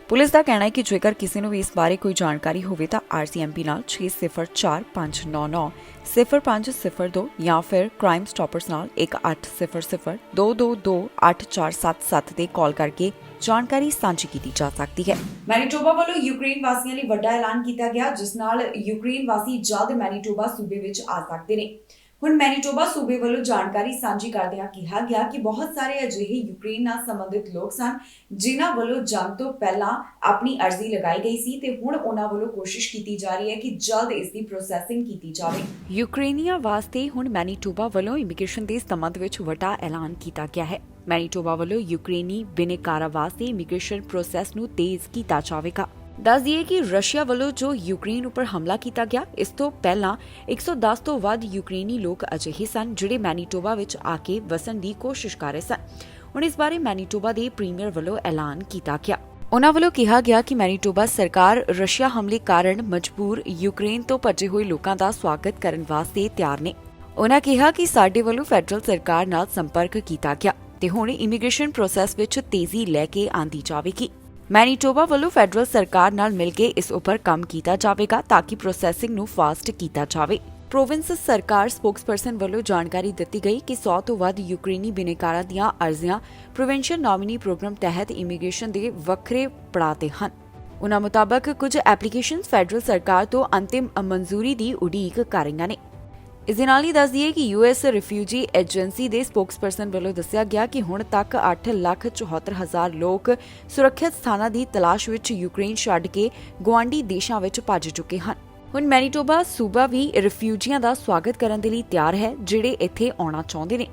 ਪੁਲਿਸ ਦਾ ਕਹਿਣਾ ਹੈ ਕਿ ਜੇਕਰ ਕਿਸੇ ਨੂੰ ਵੀ ਇਸ ਬਾਰੇ ਕੋਈ ਜਾਣਕਾਰੀ ਹੋਵੇ ਤਾਂ ਆਰਸੀਐਮਪੀ ਨਾਲ 6045990502 ਜਾਂ ਫਿਰ ਕ੍ਰਾਈਮ ਸਟਾਪਰਸ ਨਾਲ 1800-222-8477 ਤੇ ਕਾਲ ਕਰਕੇ ਜਾਣਕਾਰੀ ਸਾਂਝੀ ਕੀਤੀ ਜਾ ਸਕਦੀ ਹੈ। ਮੈਨੀਟੋਬਾ ਵੱਲੋਂ ਯੂਕਰੇਨ ਵਾਸੀਆਂ ਲਈ ਵੱਡਾ ਐਲਾਨ ਕੀਤਾ ਗਿਆ, ਜਿਸ ਨਾਲ ਯੂਕਰੇਨ ਵਾਸੀ ਜਲਦ ਮੈਨੀਟੋਬਾ ਸੂਬੇ ਵਿੱਚ ਆ ਸਕਦੇ ਨੇ। ਹੁਣ ਮੈਨੀਟੋਬਾ ਸੂਬੇ ਵੱਲੋਂ ਜਾਣਕਾਰੀ ਸਾਂਝੀ ਕਰਦਿਆਂ ਕਿਹਾ ਗਿਆ ਕਿ ਬਹੁਤ ਸਾਰੇ ਅਜਿਹੇ ਯੂਕਰੇਨ ਨਾਲ ਸੰਬੰਧਿਤ ਲੋਕ ਸਨ, ਜਿਨ੍ਹਾਂ ਵੱਲੋਂ ਜੰਗ ਤੋਂ ਪਹਿਲਾਂ ਆਪਣੀ ਅਰਜ਼ੀ ਲਗਾਈ ਗਈ ਸੀ ਤੇ ਹੁਣ ਉਹਨਾਂ ਵੱਲੋਂ ਕੋਸ਼ਿਸ਼ ਕੀਤੀ ਜਾ ਰਹੀ ਹੈ ਕਿ ਜਲਦ ਇਸ ਦੀ ਪ੍ਰੋਸੈਸਿੰਗ ਕੀਤੀ ਜਾਵੇ। ਯੂਕਰੇਨੀਆਂ ਵਾਸਤੇ ਹੁਣ ਮੈਨੀਟੋਬਾ ਵੱਲੋਂ ਇਮੀਗ੍ਰੇਸ਼ਨ ਦੇ ਸੰਬੰਧ ਵਿੱਚ ਵੱਡਾ ਐਲਾਨ ਕੀਤਾ ਗਿਆ ਹੈ। ਮੈਨੀਟੋਬਾ ਵੱਲੋਂ ਯੂਕਰੇਨੀ ਬਿਨੇਕਾਰਾਂ ਵਾਸਤੇ ਇਮੀਗ੍ਰੇਸ਼ਨ ਪ੍ਰੋਸੈਸ ਨੂੰ ਤੇਜ਼ ਕੀਤਾ ਜਾਵੇਗਾ। ਦੱਸ ਦਈਏ ਕਿ ਰਸ਼ੀਆ ਵੱਲੋਂ ਜੋ ਯੂਕਰੇਨ ਉੱਪਰ ਹਮਲਾ ਕੀਤਾ ਗਿਆ, ਇਸ ਤੋਂ ਪਹਿਲਾਂ 110 ਤੋਂ ਵੱਧ ਯੂਕਰੇਨੀ ਲੋਕ ਅਜਿਹੇ ਸਨ ਜਿਹੜੇ ਮੈਨੀਟੋਬਾ ਵਿੱਚ ਆ ਕੇ ਵਸਣ ਦੀ ਕੋਸ਼ਿਸ਼ ਕਰ ਰਹੇ ਸਨ। ਹੁਣ ਇਸ ਬਾਰੇ ਮੈਨੀਟੋਬਾ ਦੇ ਪ੍ਰੀਮੀਅਰ ਵੱਲੋਂ ਐਲਾਨ ਕੀਤਾ ਗਿਆ। ਉਹਨਾਂ ਵੱਲੋਂ ਕਿਹਾ ਗਿਆ ਕਿ ਮੈਨੀਟੋਬਾ ਸਰਕਾਰ ਰਸ਼ੀਆ ਹਮਲੇ ਕਾਰਨ ਮਜਬੂਰ ਯੂਕਰੇਨ ਤੋਂ ਭੱਜੇ ਹੋਏ ਲੋਕਾਂ ਦਾ ਸਵਾਗਤ ਕਰਨ ਵਾਸਤੇ ਤਿਆਰ ਨੇ। ਉਹਨਾਂ ਕਿਹਾ ਕਿ ਸਾਡੇ ਵੱਲੋਂ ਫੈਡਰਲ ਸਰਕਾਰ ਨਾਲ ਸੰਪਰਕ ਕੀਤਾ ਗਿਆ ਤੇ ਹੁਣ ਇਮੀਗ੍ਰੇਸ਼ਨ ਪ੍ਰੋਸੈਸ ਵਿੱਚ ਤੇਜ਼ੀ ਲੈ ਕੇ ਆਂਦੀ ਜਾਵੇਗੀ। ਮੈਨੀਟੋਬਾ ਵੱਲੋਂ ਫੈਡਰਲ ਸਰਕਾਰ ਨਾਲ ਮਿਲ ਕੇ ਇਸ ਉੱਪਰ ਕੰਮ ਕੀਤਾ ਜਾਵੇਗਾ ਤਾਂ ਕਿ ਪ੍ਰੋਸੈਸਿੰਗ ਨੂੰ ਫਾਸਟ ਕੀਤਾ ਜਾਵੇ। ਪ੍ਰੋਵਿੰਸ ਸਰਕਾਰ ਸਪੋਕਸਪਰਸਨ ਵੱਲੋਂ ਜਾਣਕਾਰੀ ਦਿੱਤੀ ਗਈ ਕਿ 100 ਤੋਂ ਵੱਧ ਯੂਕਰੇਨੀ ਬਿਨੇਕਾਰਾਂ ਦੀਆਂ ਅਰਜ਼ੀਆਂ ਪ੍ਰੋਵਿੰਸ਼ੀਅਲ ਨੋਮਿਨੀ ਪ੍ਰੋਗਰਾਮ ਤਹਿਤ ਇਮੀਗ੍ਰੇਸ਼ਨ ਦੇ ਵੱਖਰੇ ਪੜਾਅ ਤੇ ਹਨ। ਉਨ੍ਹਾਂ ਮੁਤਾਬਕ ਕੁਝ ਐਪਲੀਕੇਸ਼ਨਸ ਫੈਡਰਲ ਸਰਕਾਰ ਤੋਂ ਅੰਤਿਮ ਮਨਜ਼ੂਰੀ ਦੀ ਉਡੀਕ ਕਰ ਰਹੀਆਂ ਨੇ। ਇਸ ਦੇ ਨਾਲ ਹੀ ਦੱਸ ਦਈਏ ਕਿ ਯੂਐਸ ਰਿਫਿਊਜੀ ਏਜੰਸੀ ਦੇ ਸਪੋਕਸਪਰਸਨ ਵੱਲੋਂ ਦੱਸਿਆ ਗਿਆ ਕਿ ਹੁਣ ਤੱਕ 8,74,000 ਲੋਕ ਸੁਰੱਖਿਅਤ ਸਥਾਨਾਂ ਦੀ ਤਲਾਸ਼ ਵਿੱਚ ਯੂਕਰੇਨ ਛੱਡ ਕੇ ਗੁਆਂਢੀ ਦੇਸ਼ਾਂ ਵਿੱਚ ਭੱਜ ਚੁੱਕੇ ਹਨ। ਹੁਣ ਮੈਨੀਟੋਬਾ ਸੂਬਾ ਵੀ ਰਿਫਿਊਜੀਆਂ ਦਾ ਸਵਾਗਤ ਕਰਨ ਦੇ ਲਈ ਤਿਆਰ ਹੈ, ਜਿਹੜੇ ਇੱਥੇ ਆਉਣਾ ਚਾਹੁੰਦੇ ਨੇ।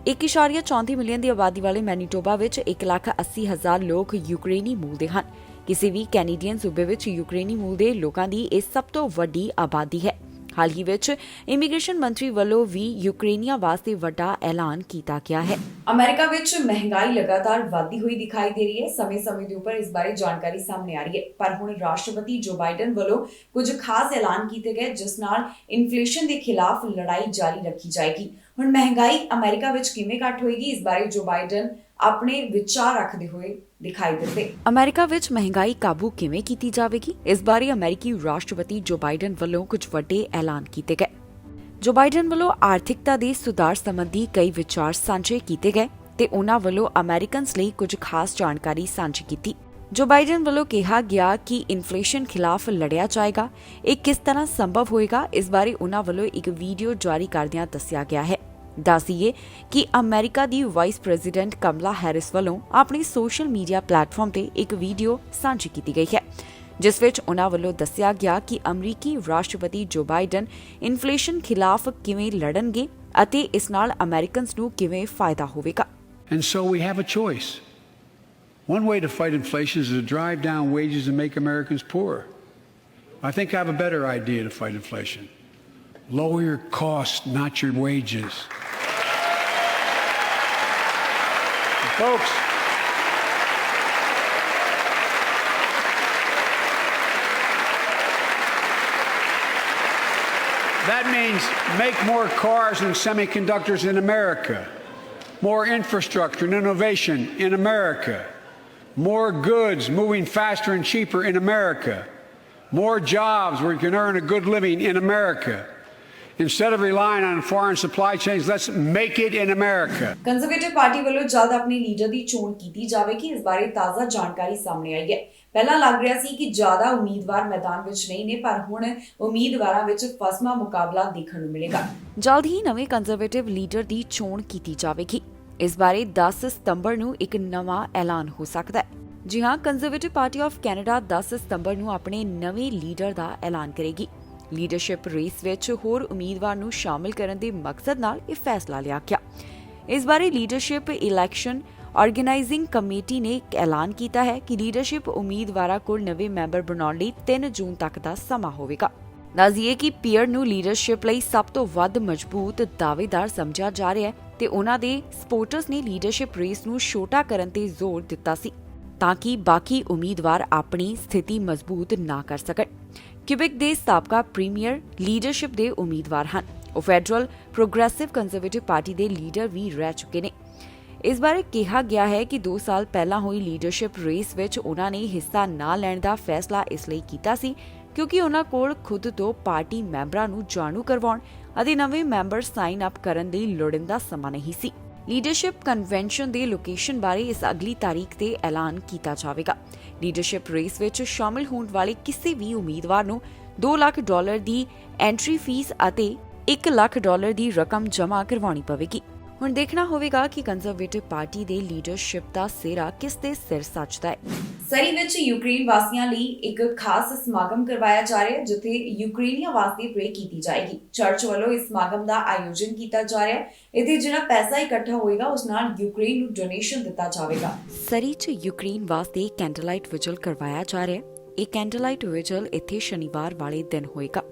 1.34 ਮਿਲੀਅਨ ਦੀ ਆਬਾਦੀ ਵਾਲੇ ਮੈਨੀਟੋਬਾ ਵਿੱਚ 1,80,000 ਲੋਕ ਯੂਕਰੇਨੀ ਮੂਲ ਦੇ ਹਨ। ਕਿਸੇ ਵੀ ਕੈਨੇਡੀਅਨ ਸੂਬੇ ਵਿੱਚ ਯੂਕਰੇਨੀ ਮੂਲ ਦੇ ਲੋਕਾਂ ਦੀ ਇਹ ਸਭ ਤੋਂ ਵੱਡੀ ਆਬਾਦੀ ਹੈ। ਹਾਲ ਹੀ ਵਿੱਚ ਇਮੀਗ੍ਰੇਸ਼ਨ ਮੰਤਰੀ ਵੱਲੋਂ ਵੀ ਯੂਕਰੇਨੀਆਂ ਵਾਸਤੇ ਵੱਡਾ ਐਲਾਨ ਕੀਤਾ ਗਿਆ ਹੈ। ਅਮਰੀਕਾ ਵਿੱਚ ਮਹਿੰਗਾਈ ਲਗਾਤਾਰ ਵਧਦੀ ਹੋਈ ਦਿਖਾਈ ਦੇ ਰਹੀ ਹੈ। ਸਮੇਂ-ਸਮੇਂ ਦੇ ਉੱਪਰ ਇਸ ਬਾਰੇ ਜਾਣਕਾਰੀ ਸਾਹਮਣੇ ਆ ਰਹੀ ਹੈ, ਪਰ ਹੁਣ ਰਾਸ਼ਟਰਪਤੀ ਜੋ ਬਾਈਡਨ ਵੱਲੋਂ ਕੁਝ ਖਾਸ ਐਲਾਨ ਕੀਤੇ ਗਏ, ਜਿਸ ਨਾਲ ਇਨਫਲੇਸ਼ਨ ਦੇ ਖਿਲਾਫ ਲੜਾਈ ਜਾਰੀ ਰੱਖੀ ਜਾਏਗੀ। ਹੁਣ ਮਹਿੰਗਾਈ ਅਮਰੀਕਾ ਵਿੱਚ ਕਿਵੇਂ ਘੱਟ ਹੋਏਗੀ, ਇਸ ਬਾਰੇ ਜੋ ਬਾਈਡਨ ਆਪਣੇ ਵਿਚਾਰ ਰੱਖਦੇ ਹੋਏ ਦਿਖਾਈ ਦਿੱਤੇ। ਅਮਰੀਕਾ ਵਿੱਚ ਮਹਿੰਗਾਈ ਕਾਬੂ ਕਿਵੇਂ ਕੀਤੀ ਜਾਵੇਗੀ, ਇਸ ਬਾਰੇ ਅਮਰੀਕੀ ਰਾਸ਼ਟਰਪਤੀ ਜੋ ਬਾਈਡਨ ਵੱਲੋਂ ਕੁਝ ਵੱਡੇ ਐਲਾਨ ਕੀਤੇ ਗਏ। ਜੋ ਬਾਈਡਨ ਵੱਲੋਂ ਆਰਥਿਕਤਾ ਦੇ ਸੁਧਾਰ ਸੰਬੰਧੀ ਕਈ ਵਿਚਾਰ ਸਾਂਝੇ ਕੀਤੇ ਗਏ ਤੇ ਉਹਨਾਂ ਵੱਲੋਂ ਅਮਰੀਕਨਸ ਲਈ ਕੁਝ ਖਾਸ ਜਾਣਕਾਰੀ ਸਾਂਝੀ ਕੀਤੀ। ਜੋ ਬਾਈਡਨ ਵੱਲੋਂ ਕਿਹਾ ਗਿਆ ਕਿ ਇਨਫਲੇਸ਼ਨ ਖਿਲਾਫ ਲੜਿਆ ਜਾਏਗਾ। ਇਹ ਕਿਸ ਤਰ੍ਹਾਂ ਸੰਭਵ ਹੋਏਗਾ, ਇਸ ਬਾਰੇ ਉਹਨਾਂ ਵੱਲੋਂ ਇੱਕ ਵੀਡੀਓ ਜਾਰੀ ਕਰਦਿਆਂ ਦੱਸਿਆ ਗਿਆ ਹੈ। ਦੱਸ ਦਈਏ ਕਿ ਅਮਰੀਕਾ ਦੀ ਵਾਈਸ ਪ੍ਰੈਜ਼ੀਡੈਂਟ ਕਮਲਾ ਹੈਰਿਸ ਵੱਲੋਂ ਆਪਣੀ ਸੋਸ਼ਲ ਮੀਡੀਆ ਪਲੇਟਫਾਰਮ ਤੇ ਇੱਕ ਵੀਡੀਓ ਸਾਂਝੀ ਕੀਤੀ ਗਈ ਹੈ, ਜਿਸ ਵਿੱਚ ਉਹਨਾਂ ਵੱਲੋਂ ਦੱਸਿਆ ਗਿਆ ਕਿ ਅਮਰੀਕੀ ਰਾਸ਼ਟਰਪਤੀ ਜੋ ਬਾਈਡਨ ਇਨਫਲੇਸ਼ਨ ਖਿਲਾਫ ਕਿਵੇਂ ਲੜਨਗੇ ਅਤੇ ਇਸ ਨਾਲ ਅਮਰੀਕਨਸ ਨੂੰ ਕਿਵੇਂ ਫਾਇਦਾ ਹੋਵੇਗਾ। And so we have a choice. One way to fight inflation is to drive down wages and make Americans poorer. I think I have a better idea to fight inflation. Lower your costs, not your wages. Folks, That means make more cars and semiconductors in America, more infrastructure and innovation in America, more goods moving faster and cheaper in America, more jobs where you can earn a good living in America. Instead of relying on foreign supply chains, let's make it in America. Conservative party ਵੱਲੋਂ ਜਲਦ ਆਪਣੇ leader ਦੀ ਚੋਣ ਕੀਤੀ ਜਾਵੇਗੀ। ਇਸ ਬਾਰੇ ਤਾਜ਼ਾ ਜਾਣਕਾਰੀ ਸਾਹਮਣੇ ਆਈ ਹੈ। ਪਹਿਲਾਂ ਲੱਗ ਰਿਹਾ ਸੀ ਕਿ ਜ਼ਿਆਦਾ ਉਮੀਦਵਾਰ ਮੈਦਾਨ ਵਿੱਚ ਨਹੀਂ ਨੇ, ਪਰ ਹੁਣ ਉਮੀਦਵਾਰਾਂ ਵਿੱਚ ਫਸਮਾ ਮੁਕਾਬਲਾ ਦੇਖਣ ਨੂੰ ਮਿਲੇਗਾ। ਜਲਦ ਹੀ ਨਵੇਂ ਕੰਜ਼ਰਵੇਟਿਵ ਲੀਡਰ ਦੀ ਚੋਣ ਕੀਤੀ ਜਾਵੇਗੀ। ਇਸ ਬਾਰੇ 10 ਸਤੰਬਰ ਨੂੰ ਇੱਕ ਨਵਾਂ ਐਲਾਨ ਹੋ ਸਕਦਾ ਹੈ। ਜੀ ਹਾਂ, ਕੰਜ਼ਰਵੇਟਿਵ ਪਾਰਟੀ ਆਫ ਕੈਨੇਡਾ 10 ਸਤੰਬਰ ਨੂੰ ਆਪਣੇ ਨਵੇਂ ਲੀਡਰ ਦਾ ਐਲਾਨ ਕਰੇਗੀ। ਲੀਡਰਸ਼ਿਪ ਰੇਸ ਵਿੱਚ ਹੋਰ ਉਮੀਦਵਾਰ ਨੂੰ ਸ਼ਾਮਿਲ ਕਰਨ ਦੇ ਮਕਸਦ ਨਾਲ ਇਹ ਫੈਸਲਾ ਲਿਆ ਗਿਆ। ਇਸ ਬਾਰੇ ਲੀਡਰਸ਼ਿਪ ਇਲੈਕਸ਼ਨ ਆਰਗੇਨਾਈਜ਼ਿੰਗ ਕਮੇਟੀ ਨੇ ਇੱਕ ਐਲਾਨ ਕੀਤਾ ਹੈ ਕਿ ਲੀਡਰਸ਼ਿਪ ਉਮੀਦਵਾਰਾਂ ਕੋਲ ਨਵੇਂ ਮੈਂਬਰ ਬਣਾਉਣ ਲਈ 3 ਜੂਨ ਤੱਕ ਦਾ ਸਮਾਂ ਹੋਵੇਗਾ। ਦੱਸ ਦਈਏ ਕਿ ਪੀਅਰ ਨੂੰ ਲੀਡਰਸ਼ਿਪ ਲਈ ਸਭ ਤੋਂ ਵੱਧ ਮਜ਼ਬੂਤ ਦਾਅਵੇਦਾਰ ਸਮਝਿਆ ਜਾ ਰਿਹਾ ਹੈ ਤੇ ਉਹਨਾਂ ਦੇ ਸਪੋਰਟਰਸ ਨੇ ਲੀਡਰਸ਼ਿਪ ਰੇਸ ਨੂੰ ਛੋਟਾ ਕਰਨ ਤੇ ਜ਼ੋਰ ਦਿੱਤਾ ਸੀ ਤਾਂ ਕਿ ਬਾਕੀ ਉਮੀਦਵਾਰ ਆਪਣੀ ਸਥਿਤੀ ਮਜ਼ਬੂਤ ਨਾ ਕਰ ਸਕਣ। ਕਿਊਬਿਕ ਦੇ ਸਾਬਕਾ ਪ੍ਰੀਮੀਅਰ ਲੀਡਰਸ਼ਿਪ ਦੇ ਉਮੀਦਵਾਰ ਹਨ। ਉਹ ਫੈਡਰਲ ਪ੍ਰੋਗਰੈਸਿਵ ਕੰਜ਼ਰਵੇਟਿਵ ਪਾਰਟੀ ਦੇ ਲੀਡਰ ਵੀ ਰਹਿ ਚੁੱਕੇ ਨੇ। ਇਸ ਬਾਰੇ ਕਿਹਾ ਗਿਆ ਹੈ ਕਿ 2 ਸਾਲ ਪਹਿਲਾਂ ਹੋਈ ਲੀਡਰਸ਼ਿਪ ਰੇਸ ਵਿੱਚ ਉਹਨਾਂ ਨੇ ਹਿੱਸਾ ਨਾ ਲੈਣ ਦਾ ਫੈਸਲਾ ਇਸ ਲਈ ਕੀਤਾ ਸੀ ਕਿਉਂਕਿ ਉਹਨਾਂ ਕੋਲ ਖੁਦ ਤੋਂ ਪਾਰਟੀ ਮੈਂਬਰਾਂ ਨੂੰ ਜਾਣੂ ਕਰਵਾਉਣ ਅਤੇ ਨਵੇਂ ਮੈਂਬਰ ਸਾਈਨ ਅਪ ਕਰਨ ਲਈ ਲੋੜੀਂਦਾ ਸਮਾਂ ਨਹੀਂ ਸੀ। ਲੀਡਰਸ਼ਿਪ ਕਨਵੈਨਸ਼ਨ ਦੇ ਲੋਕੇਸ਼ਨ ਬਾਰੇ ਇਸ ਅਗਲੀ ਤਾਰੀਖ ਤੇ ਐਲਾਨ ਕੀਤਾ ਜਾਵੇਗਾ। ਲੀਡਰਸ਼ਿਪ ਰੇਸ ਵਿੱਚ ਸ਼ਾਮਿਲ ਹੋਣ ਵਾਲੇ ਕਿਸੇ ਵੀ ਉਮੀਦਵਾਰ ਨੂੰ $2 ਲੱਖ ਦੀ ਐਂਟਰੀ ਫੀਸ ਅਤੇ $1 ਲੱਖ ਦੀ ਰਕਮ ਜਮ੍ਹਾਂ ਕਰਵਾਉਣੀ ਪਵੇਗੀ। ਹੁਣ ਦੇਖਣਾ ਹੋਵੇਗਾ ਕਿ ਕੰਜ਼ਰਵੇਟਿਵ ਪਾਰਟੀ ਦੇ ਲੀਡਰਸ਼ਿਪ ਦਾ ਸਿਹਰਾ ਕਿਸ ਦੇ ਸਿਰ ਸੱਜਦਾ ਹੈ। ਸਰੀ ਵਿੱਚ ਯੂਕਰੇਨ ਵਾਸੀਆਂ ਲਈ ਇੱਕ ਖਾਸ ਸਮਾਗਮ ਕਰਵਾਇਆ ਜਾ ਰਿਹਾ ਹੈ ਜਿੱਥੇ ਯੂਕਰੇਨੀਆਂ ਵਾਸਤੇ ਪ੍ਰੇ ਕੀਤੀ ਜਾਏਗੀ। ਚਰਚ ਵੱਲੋਂ ਇਸ ਸਮਾਗਮ ਦਾ ਆਯੋਜਨ ਕੀਤਾ ਜਾ ਰਿਹਾ ਹੈ। ਇਹਦੇ ਜਿਹੜਾ ਪੈਸਾ ਇਕੱਠਾ ਹੋਏਗਾ ਉਸ ਨਾਲ ਯੂਕਰੇਨ ਨੂੰ ਡੋਨੇਸ਼ਨ ਦਿੱਤਾ ਜਾਵੇਗਾ। ਸਰੀ 'ਚ ਯੂਕਰੇਨ ਵਾਸਤੇ ਕੈਂਡਲਲਾਈਟ ਵਿਜਲ ਕਰਵਾਇਆ ਜਾ ਰਿਹਾ ਹੈ। ਇਹ ਕੈਂਡਲਲਾਈਟ ਵਿਜਲ ਇੱਥੇ ਸ਼ਨੀਵਾਰ ਵਾਲੇ ਦਿਨ ਹੋਏਗਾ।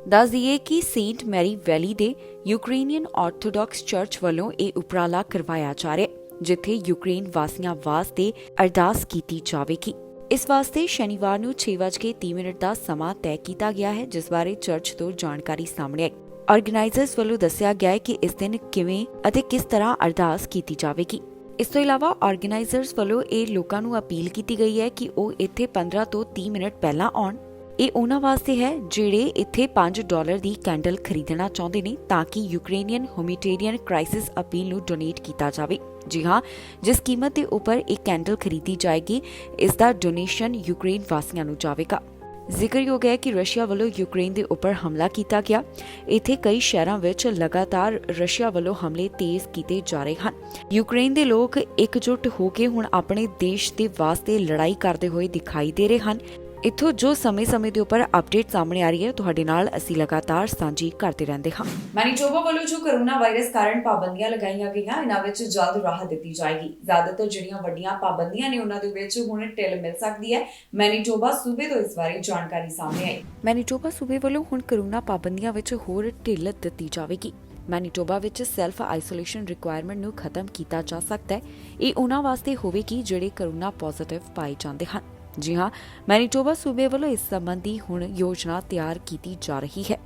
ਦੱਸ ਦਈਏ ਕਿ ਸੇਂਟ ਮੈਰੀ ਵੈਲੀ ਦੇ ਯੂਕਰੇਨੀਅਨ ਆਰਥੋਡਾਕਸ ਚਰਚ ਵੱਲੋਂ ਇਹ ਉਪਰਾਲਾ ਕਰਵਾਇਆ ਜਾ ਰਿਹਾ ਹੈ ਜਿੱਥੇ ਯੂਕਰੇਨ ਵਾਸੀਆਂ ਵਾਸਤੇ ਅਰਦਾਸ ਕੀਤੀ ਜਾਵੇਗੀ। ਇਸ ਵਾਸਤੇ ਸ਼ਨੀਵਾਰ ਨੂੰ 6:30 ਦਾ ਸਮਾਂ ਤੈਅ ਕੀਤਾ ਗਿਆ ਹੈ ਜਿਸ ਬਾਰੇ ਚਰਚ ਤੋਂ ਜਾਣਕਾਰੀ ਸਾਹਮਣੇ ਆਈ। ਆਰਗੇਨਾਈਜ਼ਰਸ ਵੱਲੋਂ ਦੱਸਿਆ ਗਿਆ ਹੈ ਕਿ ਇਸ ਦਿਨ ਕਿਵੇਂ ਅਤੇ ਕਿਸ ਤਰ੍ਹਾਂ ਅਰਦਾਸ ਕੀਤੀ ਜਾਵੇਗੀ। ਇਸ ਤੋਂ ਇਲਾਵਾ ਆਰਗੇਨਾਈਜ਼ਰਸ ਵੱਲੋਂ ਇਹ ਲੋਕਾਂ ਨੂੰ ਅਪੀਲ ਕੀਤੀ ਗਈ ਹੈ ਕਿ ਉਹ ਇੱਥੇ 15 ਤੋਂ 30 ਮਿੰਟ ਪਹਿਲਾਂ ਆਉਣ। ਇਹ ਉਹਨਾਂ ਵਾਸਤੇ ਹੈ ਜਿਹੜੇ ਇੱਥੇ $5 ਦੀ ਕੈਂਡਲ ਖਰੀਦਣਾ ਚਾਹੁੰਦੇ ਨੇ ਤਾਂ ਕਿ ਯੂਕਰੇਨੀਅਨ ਹਿਊਮੈਨਿਟੇਰੀਅਨ ਕ੍ਰਾਈਸਿਸ ਅਪੀਲ ਨੂੰ ਡੋਨੇਟ ਕੀਤਾ ਜਾਵੇ। ਜੀ ਹਾਂ, ਜਿਸ ਕੀਮਤ ਦੇ ਉੱਪਰ ਇਹ ਕੈਂਡਲ ਖਰੀਦੀ ਜਾਏਗੀ ਇਸ ਦਾ ਡੋਨੇਸ਼ਨ ਯੂਕਰੇਨ ਵਾਸੀਆਂ ਨੂੰ ਜਾਵੇਗਾ। ਜ਼ਿਕਰਯੋਗ ਹੈ ਕਿ ਰਸ਼ੀਆ ਵੱਲੋਂ ਯੂਕਰੇਨ ਦੇ ਉੱਪਰ ਹਮਲਾ ਕੀਤਾ ਗਿਆ। ਇੱਥੇ ਕਈ ਸ਼ਹਿਰਾਂ ਵਿੱਚ ਲਗਾਤਾਰ ਰਸ਼ੀਆ ਵੱਲੋਂ ਹਮਲੇ ਤੇਜ਼ ਕੀਤੇ ਜਾ ਰਹੇ ਹਨ। ਯੂਕਰੇਨ ਦੇ ਲੋਕ ਇਕਜੁੱਟ ਹੋ ਕੇ ਹੁਣ ਆਪਣੇ ਦੇਸ਼ ਦੇ ਵਾਸਤੇ ਲੜਾਈ ਕਰਦੇ ਹੋਏ ਦਿਖਾਈ ਦੇ ਰਹੇ ਹਨ। ਇੱਥੋਂ ਜੋ ਸਮੇਂ-ਸਮੇਂ ਦੇ ਉੱਪਰ ਅਪਡੇਟ ਸਾਹਮਣੇ ਆ ਰਹੀ ਹੈ ਤੁਹਾਡੇ ਨਾਲ ਅਸੀਂ ਲਗਾਤਾਰ ਸਾਂਝੀ ਕਰਦੇ ਰਹਿੰਦੇ ਹਾਂ। ਮੈਨੀਟੋਬਾ ਵੱਲੋਂ ਜੋ ਕੋਰੋਨਾ ਵਾਇਰਸ ਕਾਰਨ ਪਾਬੰਦੀਆਂ ਲਗਾਈਆਂ ਗਈਆਂ ਇਹਨਾਂ ਵਿੱਚ ਜਲਦ ਰਾਹਤ ਦਿੱਤੀ ਜਾਏਗੀ। ਜ਼ਿਆਦਾਤਰ ਜਿਹੜੀਆਂ ਵੱਡੀਆਂ ਪਾਬੰਦੀਆਂ ਨੇ ਉਹਨਾਂ ਦੇ ਵਿੱਚ ਹੁਣ ਢਿੱਲ ਮਿਲ ਸਕਦੀ ਹੈ। ਮੈਨੀਟੋਬਾ ਸੂਬੇ ਤੋਂ ਇਸ ਬਾਰੇ ਜਾਣਕਾਰੀ ਸਾਹਮਣੇ ਆਈ। ਮੈਨੀਟੋਬਾ ਸੂਬੇ ਵੱਲੋਂ ਹੁਣ ਕੋਰੋਨਾ ਪਾਬੰਦੀਆਂ ਵਿੱਚ ਹੋਰ ਢਿੱਲ ਦਿੱਤੀ ਜਾਵੇਗੀ। ਮੈਨੀਟੋਬਾ ਵਿੱਚ ਸੈਲਫ ਆਈਸੋਲੇਸ਼ਨ ਰਿਕੁਆਇਰਮੈਂਟ ਨੂੰ ਖਤਮ ਕੀਤਾ ਜਾ ਸਕਦਾ ਹੈ। ਇਹ ਉਹਨਾਂ ਵਾਸਤੇ ਹੋਵੇਗੀ ਜਿਹੜੇ ਕੋਰੋਨਾ ਪੋਜ਼ਿਟਿਵ ਪਾਏ ਜਾਂਦੇ ਹਨ। ਜੀ ਹਾਂ, ਮੈਨੀਟੋਬਾ ਸੂਬੇ ਵੱਲੋਂ ਇਸ ਸੰਬੰਧੀ ਹੁਣ ਯੋਜਨਾ ਤਿਆਰ ਕੀਤੀ ਜਾ ਰਹੀ ਹੈ।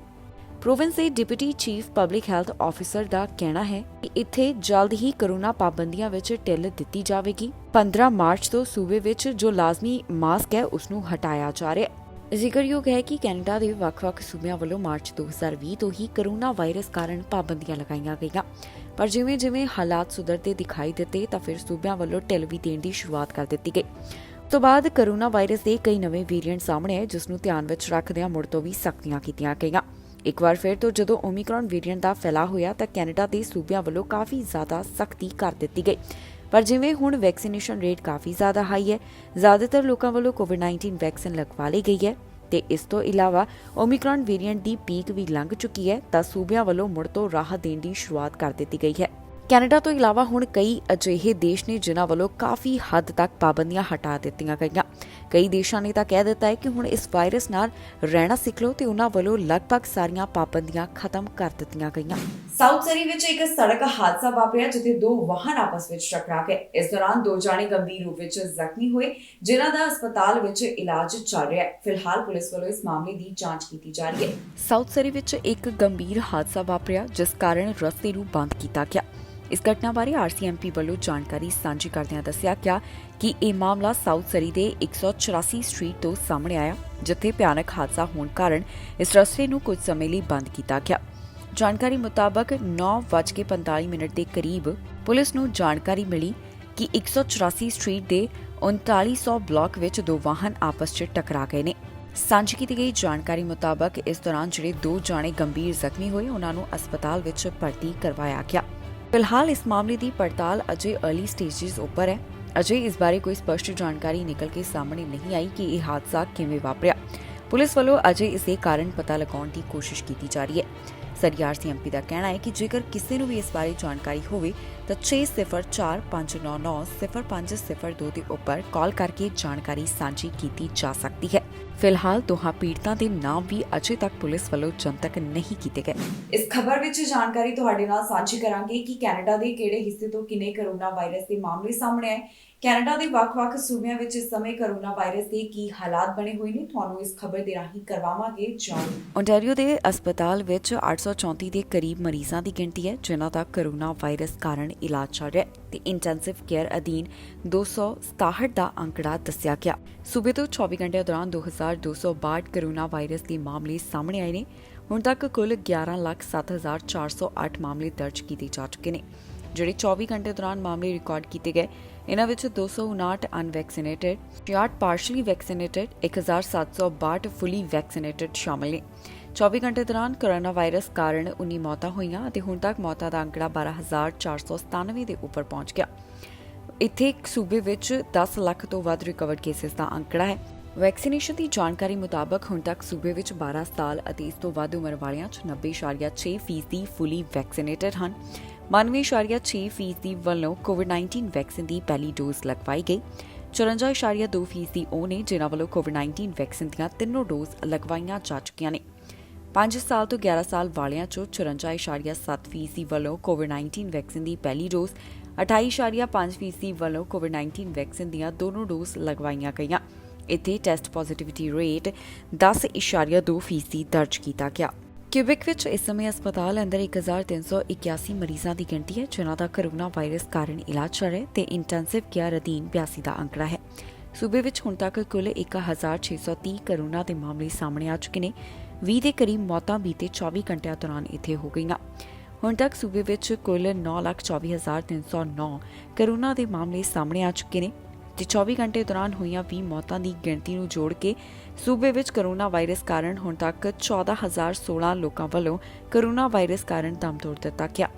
ਪ੍ਰੋਵਿੰਸ ਦੇ deputy chief public health officer ਦਾ ਕਹਿਣਾ ਹੈ ਕਿ ਇੱਥੇ ਜਲਦ ਹੀ ਕੋਰੋਨਾ ਪਾਬੰਦੀਆਂ ਵਿੱਚ ਢਿੱਲ ਦਿੱਤੀ ਜਾਵੇਗੀ। 15 ਮਾਰਚ ਤੋਂ ਸੂਬੇ ਵਿੱਚ ਜੋ ਲਾਜ਼ਮੀ ਮਾਸਕ ਹੈ ਉਸ ਨੂੰ ਹਟਾਇਆ ਜਾ ਰਿਹਾ ਹੈ। ਜ਼ਿਕਰਯੋਗ ਹੈ ਕਿ ਕੈਨੇਡਾ ਦੇ ਵੱਖ-ਵੱਖ ਸੂਬਿਆਂ ਵੱਲੋਂ ਮਾਰਚ 2020 ਤੋਂ ਹੀ ਕੋਰੋਨਾ ਵਾਇਰਸ ਕਾਰਨ ਪਾਬੰਦੀਆਂ ਲਗਾਈਆਂ ਗਈਆਂ, ਪਰ ਜਿਵੇਂ-ਜਿਵੇਂ ਹਾਲਾਤ ਸੁਧਰਦੇ ਦਿਖਾਈ ਦਿੱਤੇ ਤਾਂ ਫਿਰ ਸੂਬਿਆਂ ਵੱਲੋਂ ਢਿੱਲ ਵੀ ਦੇਣ ਦੀ ਸ਼ੁਰੂਆਤ ਕਰ ਦਿੱਤੀ ਗਈ। ਉਸ ਤੋਂ ਬਾਅਦ ਕੋਰੋਨਾ ਵਾਇਰਸ ਦੇ ਕਈ ਨਵੇਂ ਵੇਰੀਐਂਟ ਸਾਹਮਣੇ ਆਏ ਜਿਸ ਨੂੰ ਧਿਆਨ ਵਿੱਚ ਰੱਖਦਿਆਂ ਮੁੜ ਤੋਂ ਵੀ ਸਖਤੀਆਂ ਕੀਤੀਆਂ ਗਈਆਂ। ਇੱਕ ਵਾਰ ਫਿਰ ਤੋਂ ਜਦੋਂ ਓਮਿਕਰੌਨ ਵੇਰੀਐਂਟ ਦਾ ਫੈਲਾਅ ਹੋਇਆ ਤਾਂ ਕੈਨੇਡਾ ਦੇ ਸੂਬਿਆਂ ਵੱਲੋਂ ਕਾਫੀ ਜ਼ਿਆਦਾ ਸਖਤੀ ਕਰ ਦਿੱਤੀ ਗਈ। ਪਰ ਜਿਵੇਂ ਹੁਣ ਵੈਕਸੀਨੇਸ਼ਨ ਰੇਟ ਕਾਫੀ ਜ਼ਿਆਦਾ ਹਾਈ ਹੈ, ਜ਼ਿਆਦਾਤਰ ਲੋਕਾਂ ਵੱਲੋਂ ਕੋਵਿਡ-19 ਵੈਕਸੀਨ ਲਗਵਾ ਲਈ ਗਈ ਹੈ ਤੇ ਇਸ ਤੋਂ ਇਲਾਵਾ ਓਮਿਕਰੌਨ ਵੇਰੀਐਂਟ ਦੀ ਪੀਕ ਵੀ ਲੰਘ ਚੁੱਕੀ ਹੈ ਤਾਂ ਸੂਬਿਆਂ ਵੱਲੋਂ ਮੁੜ ਤੋਂ ਰਾਹਤ ਦੇਣ ਦੀ ਸ਼ੁਰੂਆਤ ਕਰ ਦਿੱਤੀ ਗਈ ਹੈ। ਕੈਨੇਡਾ ਤੋਂ ਇਲਾਵਾ ਹੁਣ ਕਈ ਅਜਿਹੇ ਦੇਸ਼ ਨੇ ਜਿਨ੍ਹਾਂ ਵੱਲੋਂ ਕਾਫੀ ਹੱਦ ਤੱਕ ਪਾਬੰਦੀਆਂ ਹਟਾ ਦਿੱਤੀਆਂ ਗਈਆਂ। ਕਈ ਦੇਸ਼ਾਂ ਨੇ ਤਾਂ ਕਹਿ ਦਿੱਤਾ ਹੈ ਕਿ ਹੁਣ ਇਸ ਵਾਇਰਸ ਨਾਲ ਰਹਿਣਾ ਸਿੱਖ ਲਓ ਤੇ ਉਹਨਾਂ ਵੱਲੋਂ ਲਗਭਗ ਸਾਰੀਆਂ ਪਾਬੰਦੀਆਂ ਖਤਮ ਕਰ ਦਿੱਤੀਆਂ ਗਈਆਂ। ਸਾਊਥ ਸਰੀ ਵਿੱਚ ਇੱਕ ਸੜਕ ਹਾਦਸਾ ਵਾਪਰਿਆ ਜਿੱਥੇ ਦੋ ਵਾਹਨ ਆਪਸ ਵਿੱਚ ਟਕਰਾ ਗਏ। ਇਸ ਦੌਰਾਨ ਦੋ ਜਾਣੇ ਗੰਭੀਰ ਰੂਪ ਵਿੱਚ ਜ਼ਖਮੀ ਹੋਏ ਜਿਨ੍ਹਾਂ ਦਾ ਹਸਪਤਾਲ ਵਿੱਚ ਇਲਾਜ ਚੱਲ ਰਿਹਾ ਹੈ। ਫਿਲਹਾਲ ਪੁਲਿਸ ਵੱਲੋਂ ਇਸ ਮਾਮਲੇ ਦੀ ਜਾਂਚ ਕੀਤੀ ਜਾ ਰਹੀ ਹੈ। ਸਾਊਥ ਸਰੀ ਵਿੱਚ ਇੱਕ ਗੰਭੀਰ ਹਾਦਸਾ ਵਾਪਰਿਆ ਜਿਸ ਕਾਰਨ ਰਸਤੇ ਨੂੰ ਬੰਦ ਕੀਤਾ ਗਿਆ। ਇਸ ਘਟਨਾ ਬਾਰੇ RCMP ਵੱਲੋਂ ਜਾਣਕਾਰੀ ਸਾਂਝੀ ਕਰਦਿਆਂ ਦੱਸਿਆ ਗਿਆ ਕਿ ਇਹ ਮਾਮਲਾ ਸਾਊਥ ਸਰੀ ਦੇ 184 ਸਟਰੀਟ ਤੋਂ ਸਾਹਮਣੇ ਆਇਆ ਜਿੱਥੇ ਭਿਆਨਕ ਹਾਦਸਾ ਹੋਣ ਕਾਰਨ ਇਸ ਰਸਤੇ ਨੂੰ ਕੁਝ ਸਮੇਂ ਲਈ ਬੰਦ ਕੀਤਾ ਗਿਆ। ਜਾਣਕਾਰੀ ਮੁਤਾਬਕ 9:45 ਦੇ ਕਰੀਬ ਪੁਲਿਸ ਨੂੰ ਜਾਣਕਾਰੀ ਮਿਲੀ ਕਿ 184 ਸਟਰੀਟ ਦੇ 3900 ਬਲਾਕ ਵਿੱਚ ਦੋ ਵਾਹਨ ਆਪਸ 'ਚ ਟਕਰਾ ਗਏ ਨੇ। ਸਾਂਝੀ ਕੀਤੀ ਗਈ ਜਾਣਕਾਰੀ ਮੁਤਾਬਕ ਇਸ ਦੌਰਾਨ ਜਿਹੜੇ ਦੋ ਜਾਣੇ ਗੰਭੀਰ ਜ਼ਖਮੀ ਹੋਏ ਉਹਨਾਂ ਨੂੰ ਹਸਪਤਾਲ ਵਿੱਚ ਭਰਤੀ ਕਰਵਾਇਆ ਗਿਆ। ਫਿਲਹਾਲ ਇਸ ਮਾਮਲੇ ਦੀ ਪੜਤਾਲ ਅਜੇ अर्ਲੀ ਸਟੇਜਿਸ ਉੱਪਰ ਹੈ। ਅਜੇ ਇਸ ਬਾਰੇ ਕੋਈ ਸਪਸ਼ਟ ਜਾਣਕਾਰੀ ਨਿਕਲ ਕੇ ਸਾਹਮਣੇ ਨਹੀਂ ਆਈ ਕਿ ਇਹ ਹਾਦਸਾ ਕਿਵੇਂ ਵਾਪਰਿਆ। ਪੁਲਿਸ ਵੱਲੋਂ ਅਜੇ ਇਸ ਦੇ ਕਾਰਨ ਪਤਾ ਲਗਾਉਣ ਦੀ ਕੋਸ਼ਿਸ਼ ਕੀਤੀ ਜਾ ਰਹੀ ਹੈ। ਸਰੀ RCMP ਦਾ ਕਹਿਣਾ ਹੈ ਕਿ ਜੇਕਰ ਕਿਸੇ ਨੂੰ ਵੀ ਇਸ ਬਾਰੇ ਜਾਣਕਾਰੀ ਹੋਵੇ ਤਾਂ 6045990502 ਦੇ ਉੱਪਰ ਕਾਲ ਕਰਕੇ ਜਾਣਕਾਰੀ ਸਾਂਝੀ ਕੀਤੀ ਜਾ ਸਕਦੀ ਹੈ। ਫਿਲਹਾਲ ਦੋਹਾਂ ਪੀੜਤਾਂ ਦੇ ਨਾਮ ਵੀ ਅਜੇ ਤੱਕ ਪੁਲਿਸ ਵੱਲੋਂ ਜਨਤਕ ਨਹੀਂ ਕੀਤੇ ਗਏ। ਇਸ ਖਬਰ ਵਿੱਚ ਜਾਣਕਾਰੀ ਤੁਹਾਡੇ ਨਾਲ ਸਾਂਝੀ ਕਰਾਂਗੇ ਕਿ ਕੈਨੇਡਾ ਦੇ ਕਿਹੜੇ ਹਿੱਸੇ ਤੋਂ ਕਿੰਨੇ ਕੋਰੋਨਾ ਵਾਇਰਸ ਦੇ ਮਾਮਲੇ ਸਾਹਮਣੇ ਆਏ। ਕੈਨੇਡਾ ਦੇ ਵੱਖ-ਵੱਖ ਸੂਬਿਆਂ ਵਿੱਚ ਇਸ ਸਮੇਂ ਕੋਰੋਨਾ ਵਾਇਰਸ ਦੇ ਕੀ ਹਾਲਾਤ ਬਣੇ ਹੋਏ ਨੇ ਤੁਹਾਨੂੰ ਇਸ ਖਬਰ ਦੇ ਰਾਹੀਂ ਕਰਵਾਵਾਂਗੇ ਜਾਣੂ। ਓਨਟਾਰੀਓ ਦੇ ਹਸਪਤਾਲ ਵਿੱਚ 834 ਦੇ ਕਰੀਬ ਮਰੀਜ਼ਾਂ ਦੀ ਗਿਣਤੀ ਹੈ ਜਿਨ੍ਹਾਂ ਦਾ ਕੋਰੋਨਾ ਵਾਇਰਸ ਕਾਰਨ ਇਲਾਜ ਚੱਲ ਰਿਹਾ ਹੈ ਤੇ ਇੰਟੈਂਸਿਵ ਕੇਅਰ ਅਧੀਨ 267 ਦਾ ਅੰਕੜਾ ਦੱਸਿਆ ਗਿਆ। ਸੂਬੇ ਤੋਂ 24 ਘੰਟਿਆਂ ਦੌਰਾਨ 2262 ਕੋਰੋਨਾ ਵਾਇਰਸ ਦੇ ਮਾਮਲੇ ਸਾਹਮਣੇ ਆਏ ਨੇ। ਹੁਣ ਤੱਕ ਕੁੱਲ 11,07,408 ਮਾਮਲੇ ਦਰਜ ਕੀਤੇ ਜਾ ਚੁੱਕੇ ਨੇ। ਜਿਹੜੇ 24 ਘੰਟੇ ਦੌਰਾਨ ਮਾਮਲੇ ਰਿਕਾਰਡ ਕੀਤੇ ਗਏ ਇਹਨਾਂ ਵਿੱਚ 259 ਅਨਵੈਕਸੀਨੇਟਡ, 66 ਪਾਰਸ਼ਲੀ ਵੈਕਸੀਨੇਟਡ, 1762 ਫੁੱਲੀ ਵੈਕਸੀਨੇਟਡ ਸ਼ਾਮਲ ਨੇ। 24 ਘੰਟੇ ਦੌਰਾਨ ਕੋਰੋਨਾ ਵਾਇਰਸ ਕਾਰਨ 19 ਮੌਤਾਂ ਹੋਈਆਂ ਅਤੇ ਹੁਣ ਤੱਕ ਮੌਤਾਂ ਦਾ ਅੰਕੜਾ 12,497 ਦੇ ਉੱਪਰ ਪਹੁੰਚ ਗਿਆ। ਇੱਥੇ ਸੂਬੇ ਵਿੱਚ 10 ਲੱਖ ਤੋਂ ਵੱਧ ਰਿਕਵਰਡ ਕੇਸਿਸ ਦਾ ਅੰਕੜਾ ਹੈ। ਵੈਕਸੀਨੇਸ਼ਨ ਦੀ ਜਾਣਕਾਰੀ ਮੁਤਾਬਕ ਹੁਣ ਤੱਕ ਸੂਬੇ ਵਿੱਚ 12 ਸਾਲ ਅਤੇ ਇਸ ਤੋਂ ਵੱਧ ਉਮਰ ਵਾਲਿਆਂ 'ਚ 90.6% ਫੁੱਲੀ ਵੈਕਸੀਨੇਟਡ ਹਨ। 92.6% ਵੱਲੋਂ ਕੋਵਿਡ-19 ਵੈਕਸੀਨ ਦੀ ਪਹਿਲੀ ਡੋਜ਼ ਲਗਵਾਈ ਗਈ। 54.2% ਉਹ ਨੇ ਜਿਨ੍ਹਾਂ ਵੱਲੋਂ ਕੋਵਿਡ-19 ਵੈਕਸੀਨ ਦੀਆਂ ਤਿੰਨੋਂ ਡੋਜ਼ ਲਗਵਾਈਆਂ ਜਾ ਚੁੱਕੀਆਂ ਨੇ। 5 ਸਾਲ ਤੋਂ 11 ਸਾਲ ਵਾਲਿਆਂ 'ਚੋਂ 54.7% ਵੱਲੋਂ ਕੋਵਿਡ-19 ਵੈਕਸੀਨ ਦੀ ਪਹਿਲੀ ਡੋਜ਼, 28.5% ਵੱਲੋਂ ਕੋਵਿਡ-19 ਵੈਕਸੀਨ ਦੀਆਂ ਦੋਨੋਂ ਡੋਜ਼ ਲਗਵਾਈਆਂ ਗਈਆਂ। ਇੱਥੇ ਟੈਸਟ ਪੋਜ਼ਿਟਿਵਿਟੀ ਰੇਟ 10.2% ਦਰਜ ਕੀਤਾ ਗਿਆ। ਕਿਊਬਿਕ ਵਿੱਚ ਇਸ ਸਮੇਂ ਹਸਪਤਾਲ ਅੰਦਰ 1381 ਮਰੀਜ਼ਾਂ ਦੀ ਗਿਣਤੀ ਹੈ ਜਿਨ੍ਹਾਂ ਦਾ ਕੋਰੋਨਾ ਵਾਇਰਸ ਕਾਰਨ ਇਲਾਜ ਚੱਲ ਰਿਹਾ ਤੇ ਇੰਟੈਂਸਿਵ ਕੇਅਰ ਅਧੀਨ 82 ਦਾ ਅੰਕੜਾ ਹੈ। ਸੂਬੇ ਵਿੱਚ ਹੁਣ ਤੱਕ ਕੁੱਲ 1630 ਕੋਰੋਨਾ ਦੇ ਮਾਮਲੇ ਸਾਹਮਣੇ ਆ ਚੁੱਕੇ ਨੇ। 20 ਦੇ ਕਰੀਬ ਮੌਤਾਂ ਬੀਤੇ 24 ਘੰਟਿਆਂ ਦੌਰਾਨ ਇੱਥੇ ਹੋ ਗਈਆਂ। ਹੁਣ ਤੱਕ ਸੂਬੇ ਵਿੱਚ ਕੁੱਲ 9,24,309 ਕੋਰੋਨਾ ਦੇ ਮਾਮਲੇ ਸਾਹਮਣੇ ਆ ਚੁੱਕੇ ਨੇ ਤੇ 24 ਘੰਟੇ ਦੌਰਾਨ ਹੋਈਆਂ 20 ਮੌਤਾਂ ਦੀ ਗਿਣਤੀ ਨੂੰ ਜੋੜ ਕੇ ਸੂਬੇ ਵਿੱਚ ਕੋਰੋਨਾ ਵਾਇਰਸ ਕਾਰਨ ਹੁਣ ਤੱਕ 14,016 ਲੋਕਾਂ ਵੱਲੋਂ ਕੋਰੋਨਾ ਵਾਇਰਸ ਕਾਰਨ ਦਮ ਤੋੜ ਦਿੱਤਾ ਗਿਆ।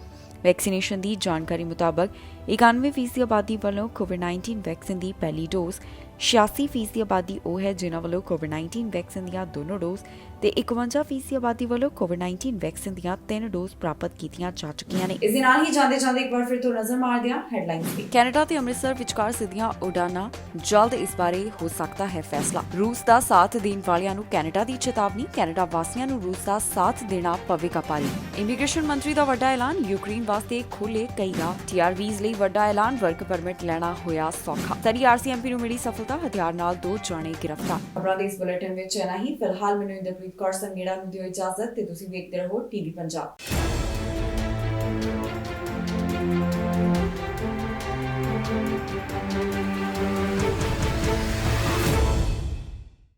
ਵੈਕਸੀਨੇਸ਼ਨ ਦੀ ਜਾਣਕਾਰੀ ਮੁਤਾਬਕ 91% ਆਬਾਦੀ ਵੱਲੋਂ ਕੋਵਿਡ-19 ਵੈਕਸੀਨ ਦੀ ਪਹਿਲੀ ਡੋਜ਼, 86% ਆਬਾਦੀ ਉਹ ਹੈ ਜਿਨ੍ਹਾਂ ਵੱਲੋਂ ਕੋਵਿਡ-19 ਵੈਕਸੀਨ ਦੀਆਂ ਦੋਨੋਂ ਡੋਜ਼ ਤੇ 51% ਆਬਾਦੀ ਵੱਲੋਂ ਕੋਵਿਡ-19 ਵੈਕਸੀਨ ਦੀਆਂ 3 ਡੋਜ਼ ਪ੍ਰਾਪਤ ਕੀਤੀਆਂ ਜਾ ਚੁੱਕੀਆਂ ਨੇ। ਇਸ ਦੇ ਨਾਲ ਹੀ ਜਾਂਦੇ ਇੱਕ ਵਾਰ ਫਿਰ ਤੋਂ ਨਜ਼ਰ ਮਾਰਦੇ ਹਾਂ ਹੈਡਲਾਈਨਸ ਤੇ। ਕੈਨੇਡਾ ਤੇ ਅੰਮ੍ਰਿਤਸਰ ਵਿਚਕਾਰ ਸਿੱਧੀਆਂ ਉਡਾਨਾਂ, ਜਲਦ ਇਸ ਬਾਰੇ ਹੋ ਸਕਦਾ ਹੈ ਫੈਸਲਾ। ਰੂਸ ਦਾ ਸਾਥ ਦੇਣ ਵਾਲਿਆਂ ਨੂੰ ਕੈਨੇਡਾ ਦੀ ਚੇਤਾਵਨੀ, ਕੈਨੇਡਾ ਵਾਸੀਆਂ ਨੂੰ ਰੂਸ ਦਾ ਸਾਥ ਦੇਣਾ ਪਵੇਗਾ ਭਾਰੀ। ਇਮੀਗ੍ਰੇਸ਼ਨ ਮੰਤਰੀ ਦਾ ਵੱਡਾ ਐਲਾਨ, ਯੂਕਰੇਨ ਵਾਸਤੇ ਖੋਲੇ ਕਈ ਰਾਹ। TRVs ਲਈ ਵੱਡਾ ਐਲਾਨ, ਵਰਕ ਪਰਮਿਟ ਲੈਣਾ ਹੋਇਆ ਸੌਖਾ। ਸਰੀ RCMP ਨੂੰ ਮਿਲੀ ਸਫਲਤਾ, ਹਥਿਆਰ ਨਾਲ 2 ਜਾਣੇ ਗ੍ਰਿਫਤਾਰ। ਖਬਰਾਂ ਦੇ ਇਸ ਬੁਲੇਟਿਨ ਵਿੱਚ ਇਨਾ ਹੀ। ਫਿਲਹਾਲ ਮੈਨੂੰ ਇੰਦਰਪ੍ਰੀਤ ਕੌਰ ਸੰਗੇੜਾ ਨੂੰ ਦਿਓ ਇਜਾਜ਼ਤ ਤੇ ਤੁਸੀਂ ਵੇਖਦੇ ਰਹੋ TV ਪੰਜਾਬ।